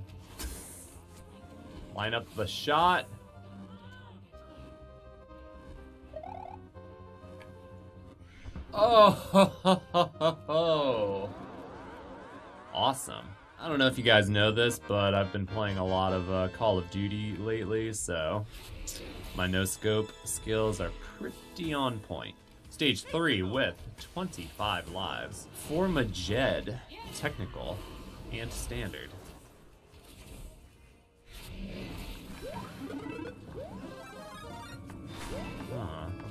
Line up the shot. Oh, awesome. I don't know if you guys know this, but I've been playing a lot of Call of Duty lately, so my no-scope skills are pretty on point. Stage 3 with 25 lives. For Majed, technical and standard.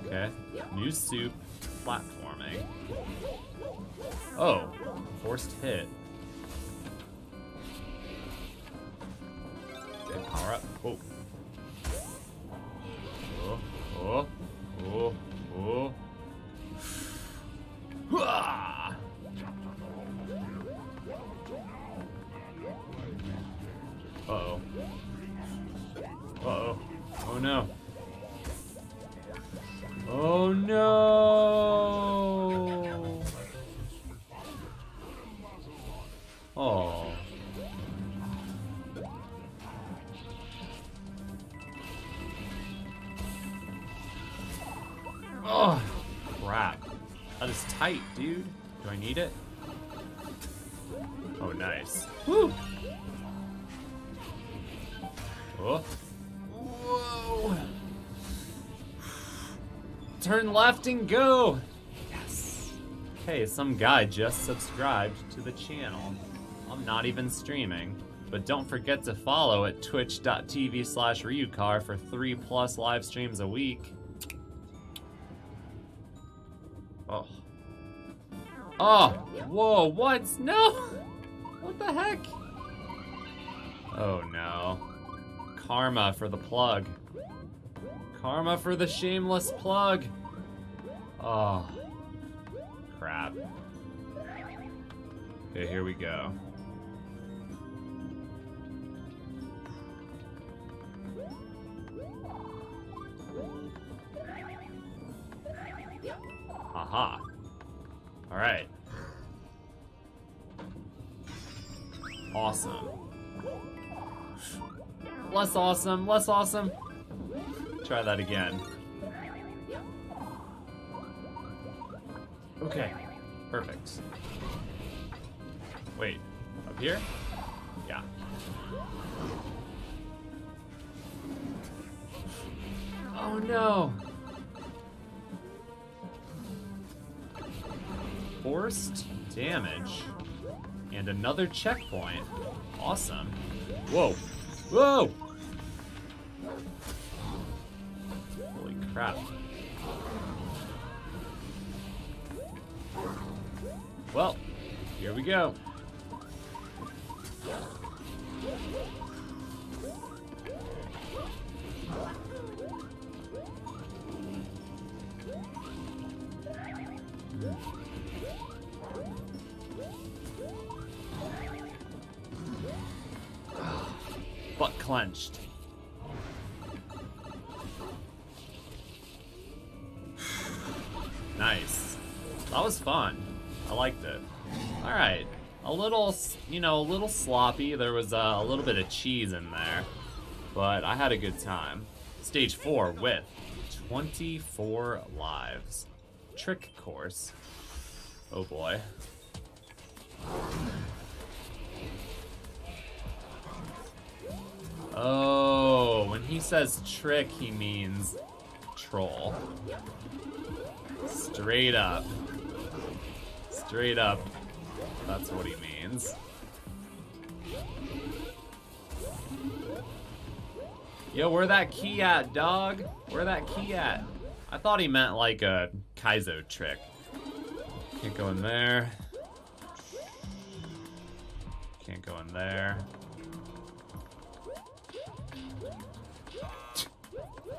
Okay. New soup, platforming. Oh, forced hit. Okay, power up. Oh. Oh, oh, oh, oh. Oh no! Oh. Oh, crap. That is tight, dude. Do I need it? Oh, nice. Woo! Oh. Whoa! Turn left and go! Yes! Hey, some guy just subscribed to the channel. I'm not even streaming. But don't forget to follow at twitch.tv/Ryucar for 3+ live streams a week. Oh. Oh! Whoa, what? No! What the heck? Oh no. Karma for the plug. Karma for the shameless plug. Oh. Crap. Okay, here we go. Aha. Alright. Awesome. Less awesome, less awesome. Try that again. Okay, perfect. Wait, up here? Yeah. Oh no! Forced damage. And another checkpoint. Awesome. Whoa. Whoa! Holy crap. Well, here we go. Butt clenched. Nice. That was fun. I liked it. All right. A little, you know, a little sloppy. There was a little bit of cheese in there, but I had a good time. Stage 4 with 24 lives. Trick course. Oh boy. Oh, when he says trick, he means troll. Straight up. Straight up. That's what he means. Yo, where that key at, dog? Where that key at? I thought he meant like a Kaizo trick. Can't go in there. Can't go in there.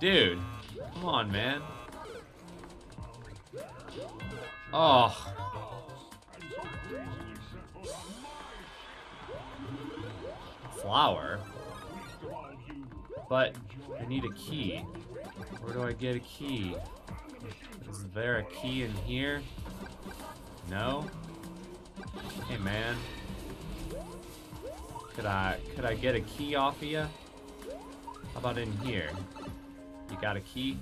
Dude, come on, man. Oh. Flower? But I need a key. Where do I get a key? Is there a key in here? No? Hey, man. Could I get a key off of you? How about in here? You got a key?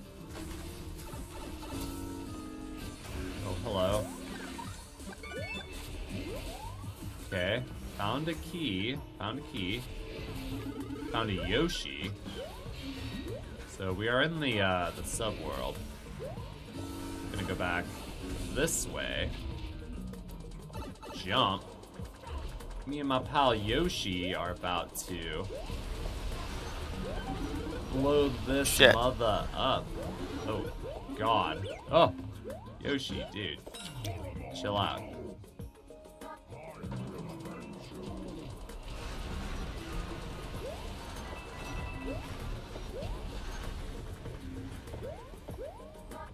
Oh, hello. Okay, found a key. Found a key. Found a Yoshi. So we are in the subworld. Gonna go back this way. Jump. Me and my pal Yoshi are about to blow this mother up. Oh, God. Oh, Yoshi, dude. Chill out.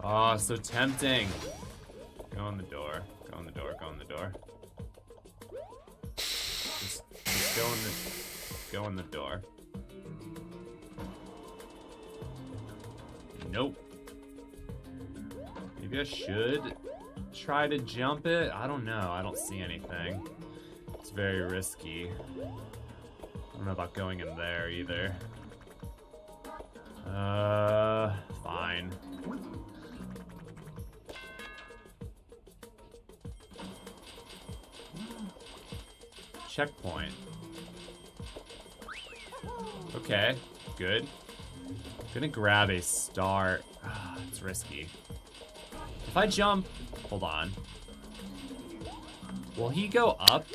Oh, so tempting. Go in the door. Go in the door. Go in the door. Just go in the door. Nope. Maybe I should try to jump it? I don't know. I don't see anything. It's very risky. I don't know about going in there either. Fine. Checkpoint. Okay, good. Gonna grab a star. It's risky. If I jump, hold on. Will he go up?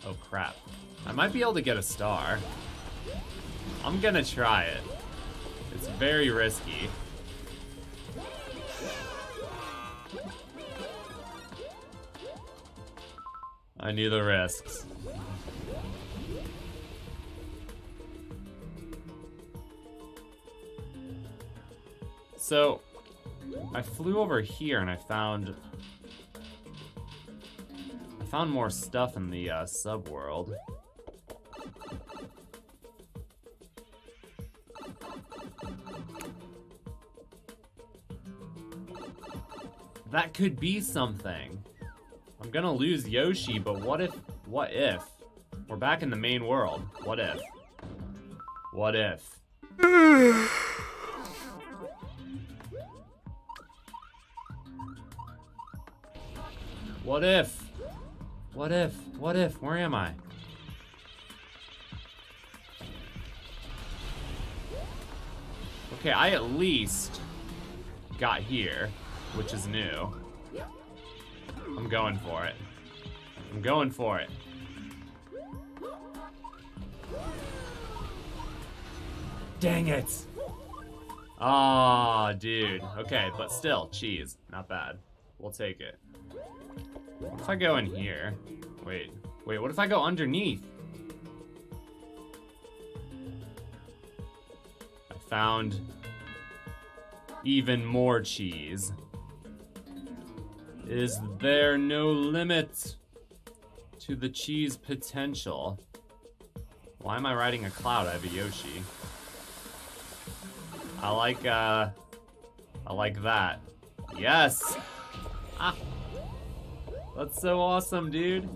Oh crap. I might be able to get a star. I'm gonna try it. It's very risky. I knew the risks. So, I flew over here and I found more stuff in the subworld. That could be something. I'm gonna lose Yoshi, but what if? We're back in the main world. What if? What if? What if? What if? What if? Where am I? Okay, I at least got here, which is new. I'm going for it. I'm going for it. Dang it! Ah, dude. Okay, but still, cheese. Not bad. We'll take it. What if I go in here? Wait, what if I go underneath? I found even more cheese. Is there no limit to the cheese potential? Why am I riding a cloud? I have a Yoshi. I like that. Yes! Ah! That's so awesome, dude.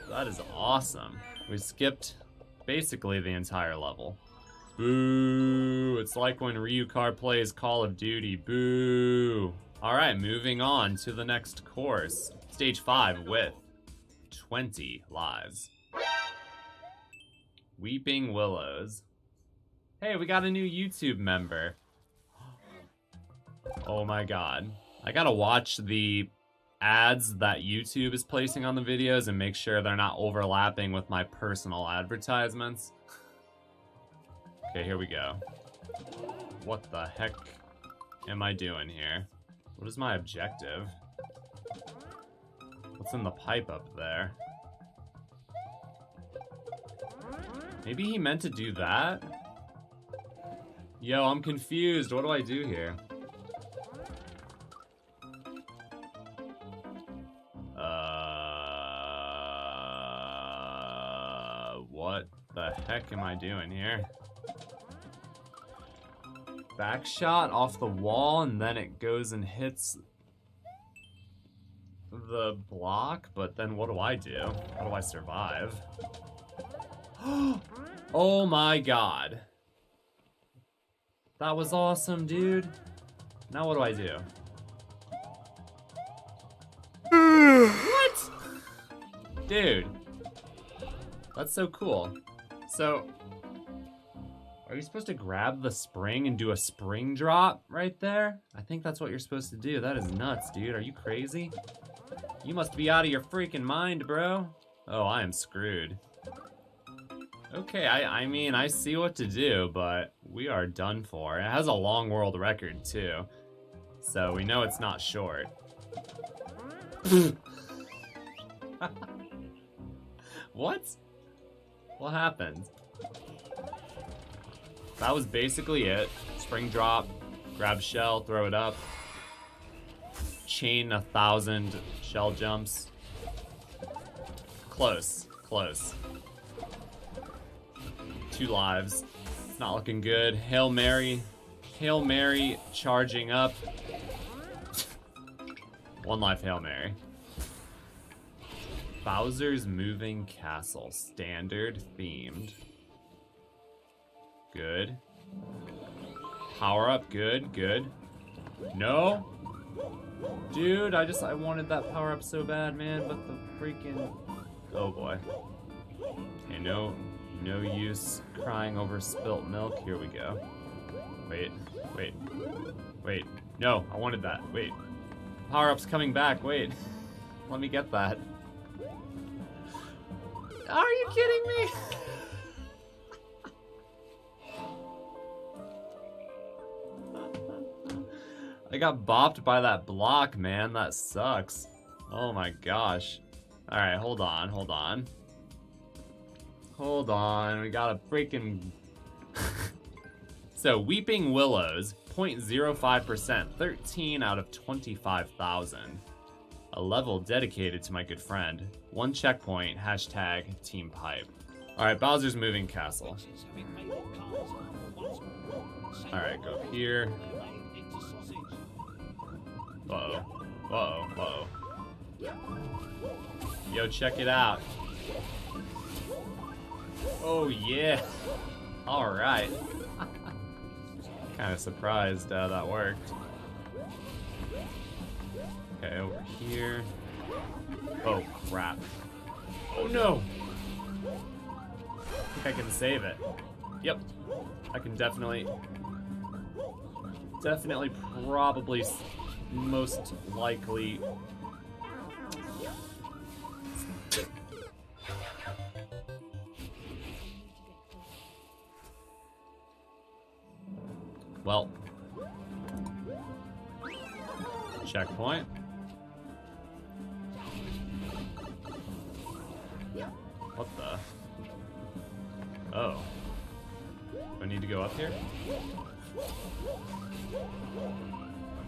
That is awesome. We skipped basically the entire level. Boo! It's like when Ryukar plays Call of Duty. Boo! Alright, moving on to the next course. Stage 5 with 20 lives. Weeping Willows. Hey, we got a new YouTube member. Oh my god. I gotta watch the ads that YouTube is placing on the videos and make sure they're not overlapping with my personal advertisements. Okay, here we go. What the heck am I doing here? What is my objective? What's in the pipe up there? Maybe he meant to do that? Yo, I'm confused. What do I do here? What the heck am I doing here? Back shot off the wall and then it goes and hits the block, but then what do I do? How do I survive? Oh my god. That was awesome, dude. Now what do I do? What? Dude. That's so cool. So, are you supposed to grab the spring and do a spring drop right there? I think that's what you're supposed to do. That is nuts, dude. Are you crazy? You must be out of your freaking mind, bro. Oh, I am screwed. Okay, I mean, I see what to do, but we are done for. It has a long world record, too. So we know it's not short. What? What happened? That was basically it. Spring drop, grab shell, throw it up. Chain 1,000 shell jumps. Close, close. 2 lives. It's not looking good. Hail Mary. Hail Mary charging up. One life Hail Mary. Bowser's Moving Castle. Standard themed. Good. Power up. Good, good. No? Dude, I wanted that power up so bad, man, but the freaking... Oh boy. Okay, no use crying over spilt milk. Here we go. Wait. No, I wanted that. Wait. Power up's coming back. Wait. Let me get that. Are you kidding me? I got bopped by that block, man. That sucks. Oh my gosh. Alright, hold on. We got a freaking... So, Weeping Willows, 0.05%, 13 out of 25,000. A level dedicated to my good friend. 1 checkpoint, hashtag Team Pipe. Alright, Bowser's Moving Castle. Alright, go here. Uh-oh. Yo, check it out. Oh, yeah. Alright. Kind of surprised that worked. Okay, over here. Oh, crap. Oh, no! I think I can save it. Yep. I can definitely, probably, most likely... Well, checkpoint. What the? Oh. Do I need to go up here?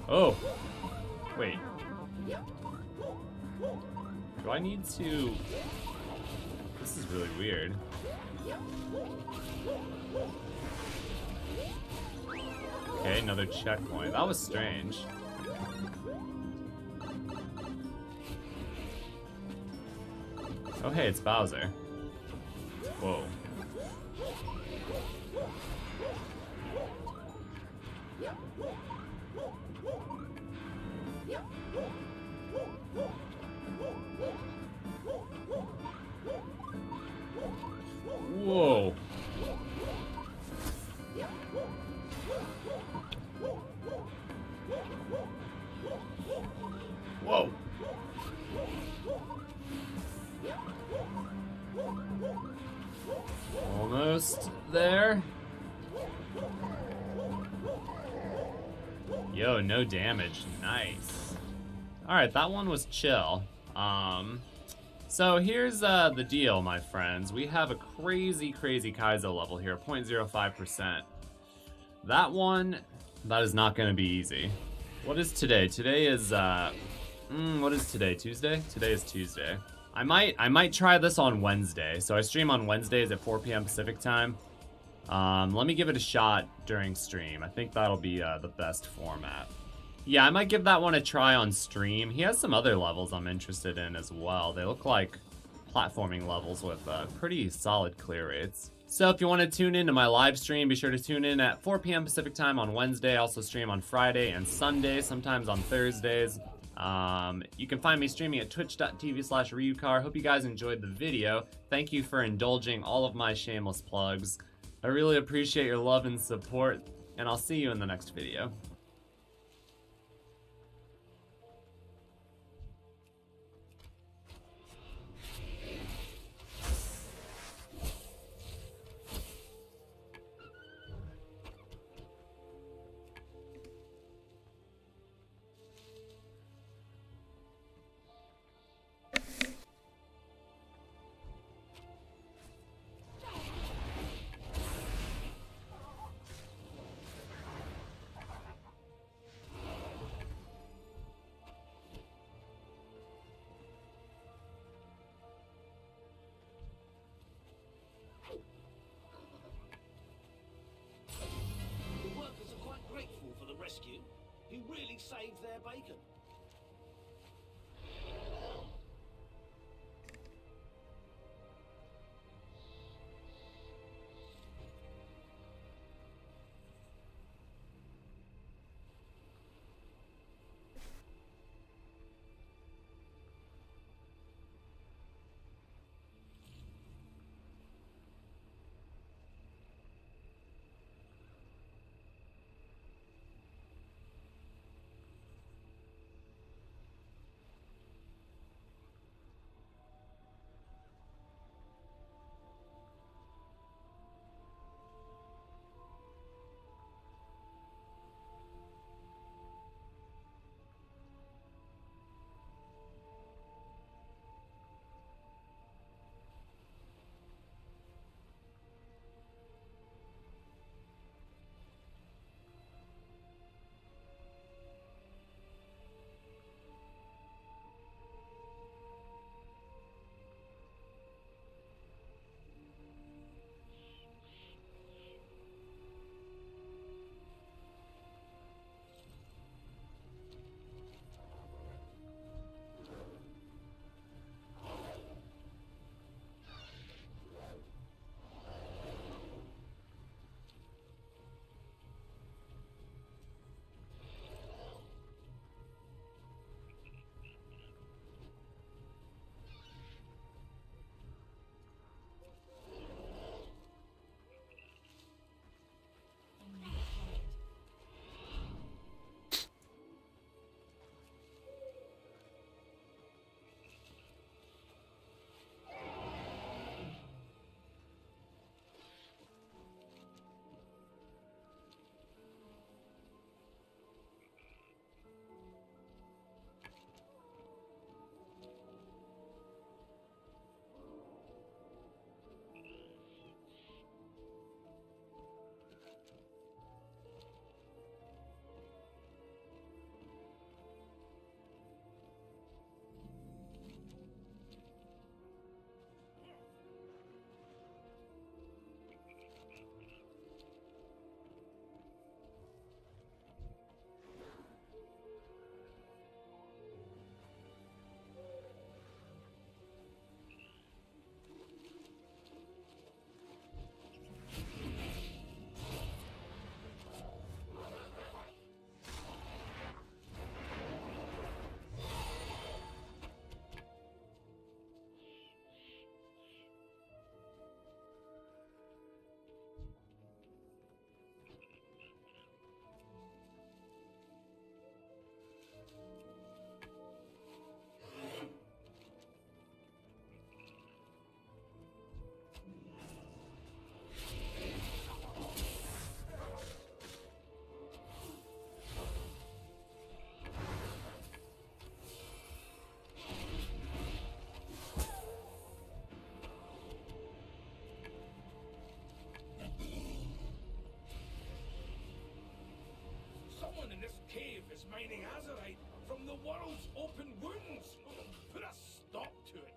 Oh! Wait. Do I need to... This is really weird. Okay, another checkpoint. That was strange. Oh hey, it's Bowser. Whoa. Whoa. Whoa. Almost there. Yo, no damage. Nice. Alright, that one was chill. So here's the deal, my friends. We have a crazy Kaizo level here, 0.05%. That one, that is not going to be easy. What is today? Today is, what is today? Tuesday? Today is Tuesday. I might try this on Wednesday. So I stream on Wednesdays at 4 p.m. Pacific time. Let me give it a shot during stream. I think that'll be the best format. Yeah, I might give that one a try on stream. He has some other levels I'm interested in as well. They look like platforming levels with pretty solid clear rates. So if you want to tune in to my live stream, be sure to tune in at 4 p.m. Pacific time on Wednesday. I also stream on Friday and Sunday, sometimes on Thursdays. You can find me streaming at twitch.tv/ryucar. Hope you guys enjoyed the video. Thank you for indulging all of my shameless plugs. I really appreciate your love and support, and I'll see you in the next video. He really saved their bacon. Someone in this cave is mining azurite from the world's open wounds. Put a stop to it.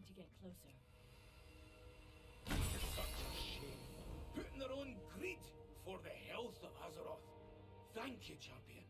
To get closer. Such a shame. Putting their own greed for the health of Azeroth. Thank you, champion.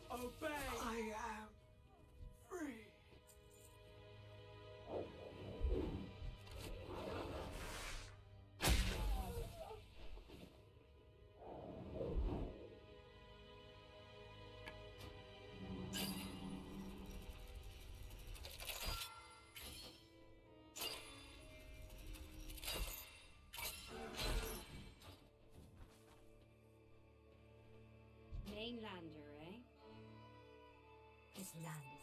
Obey! I am free. Mainlander, eh? This land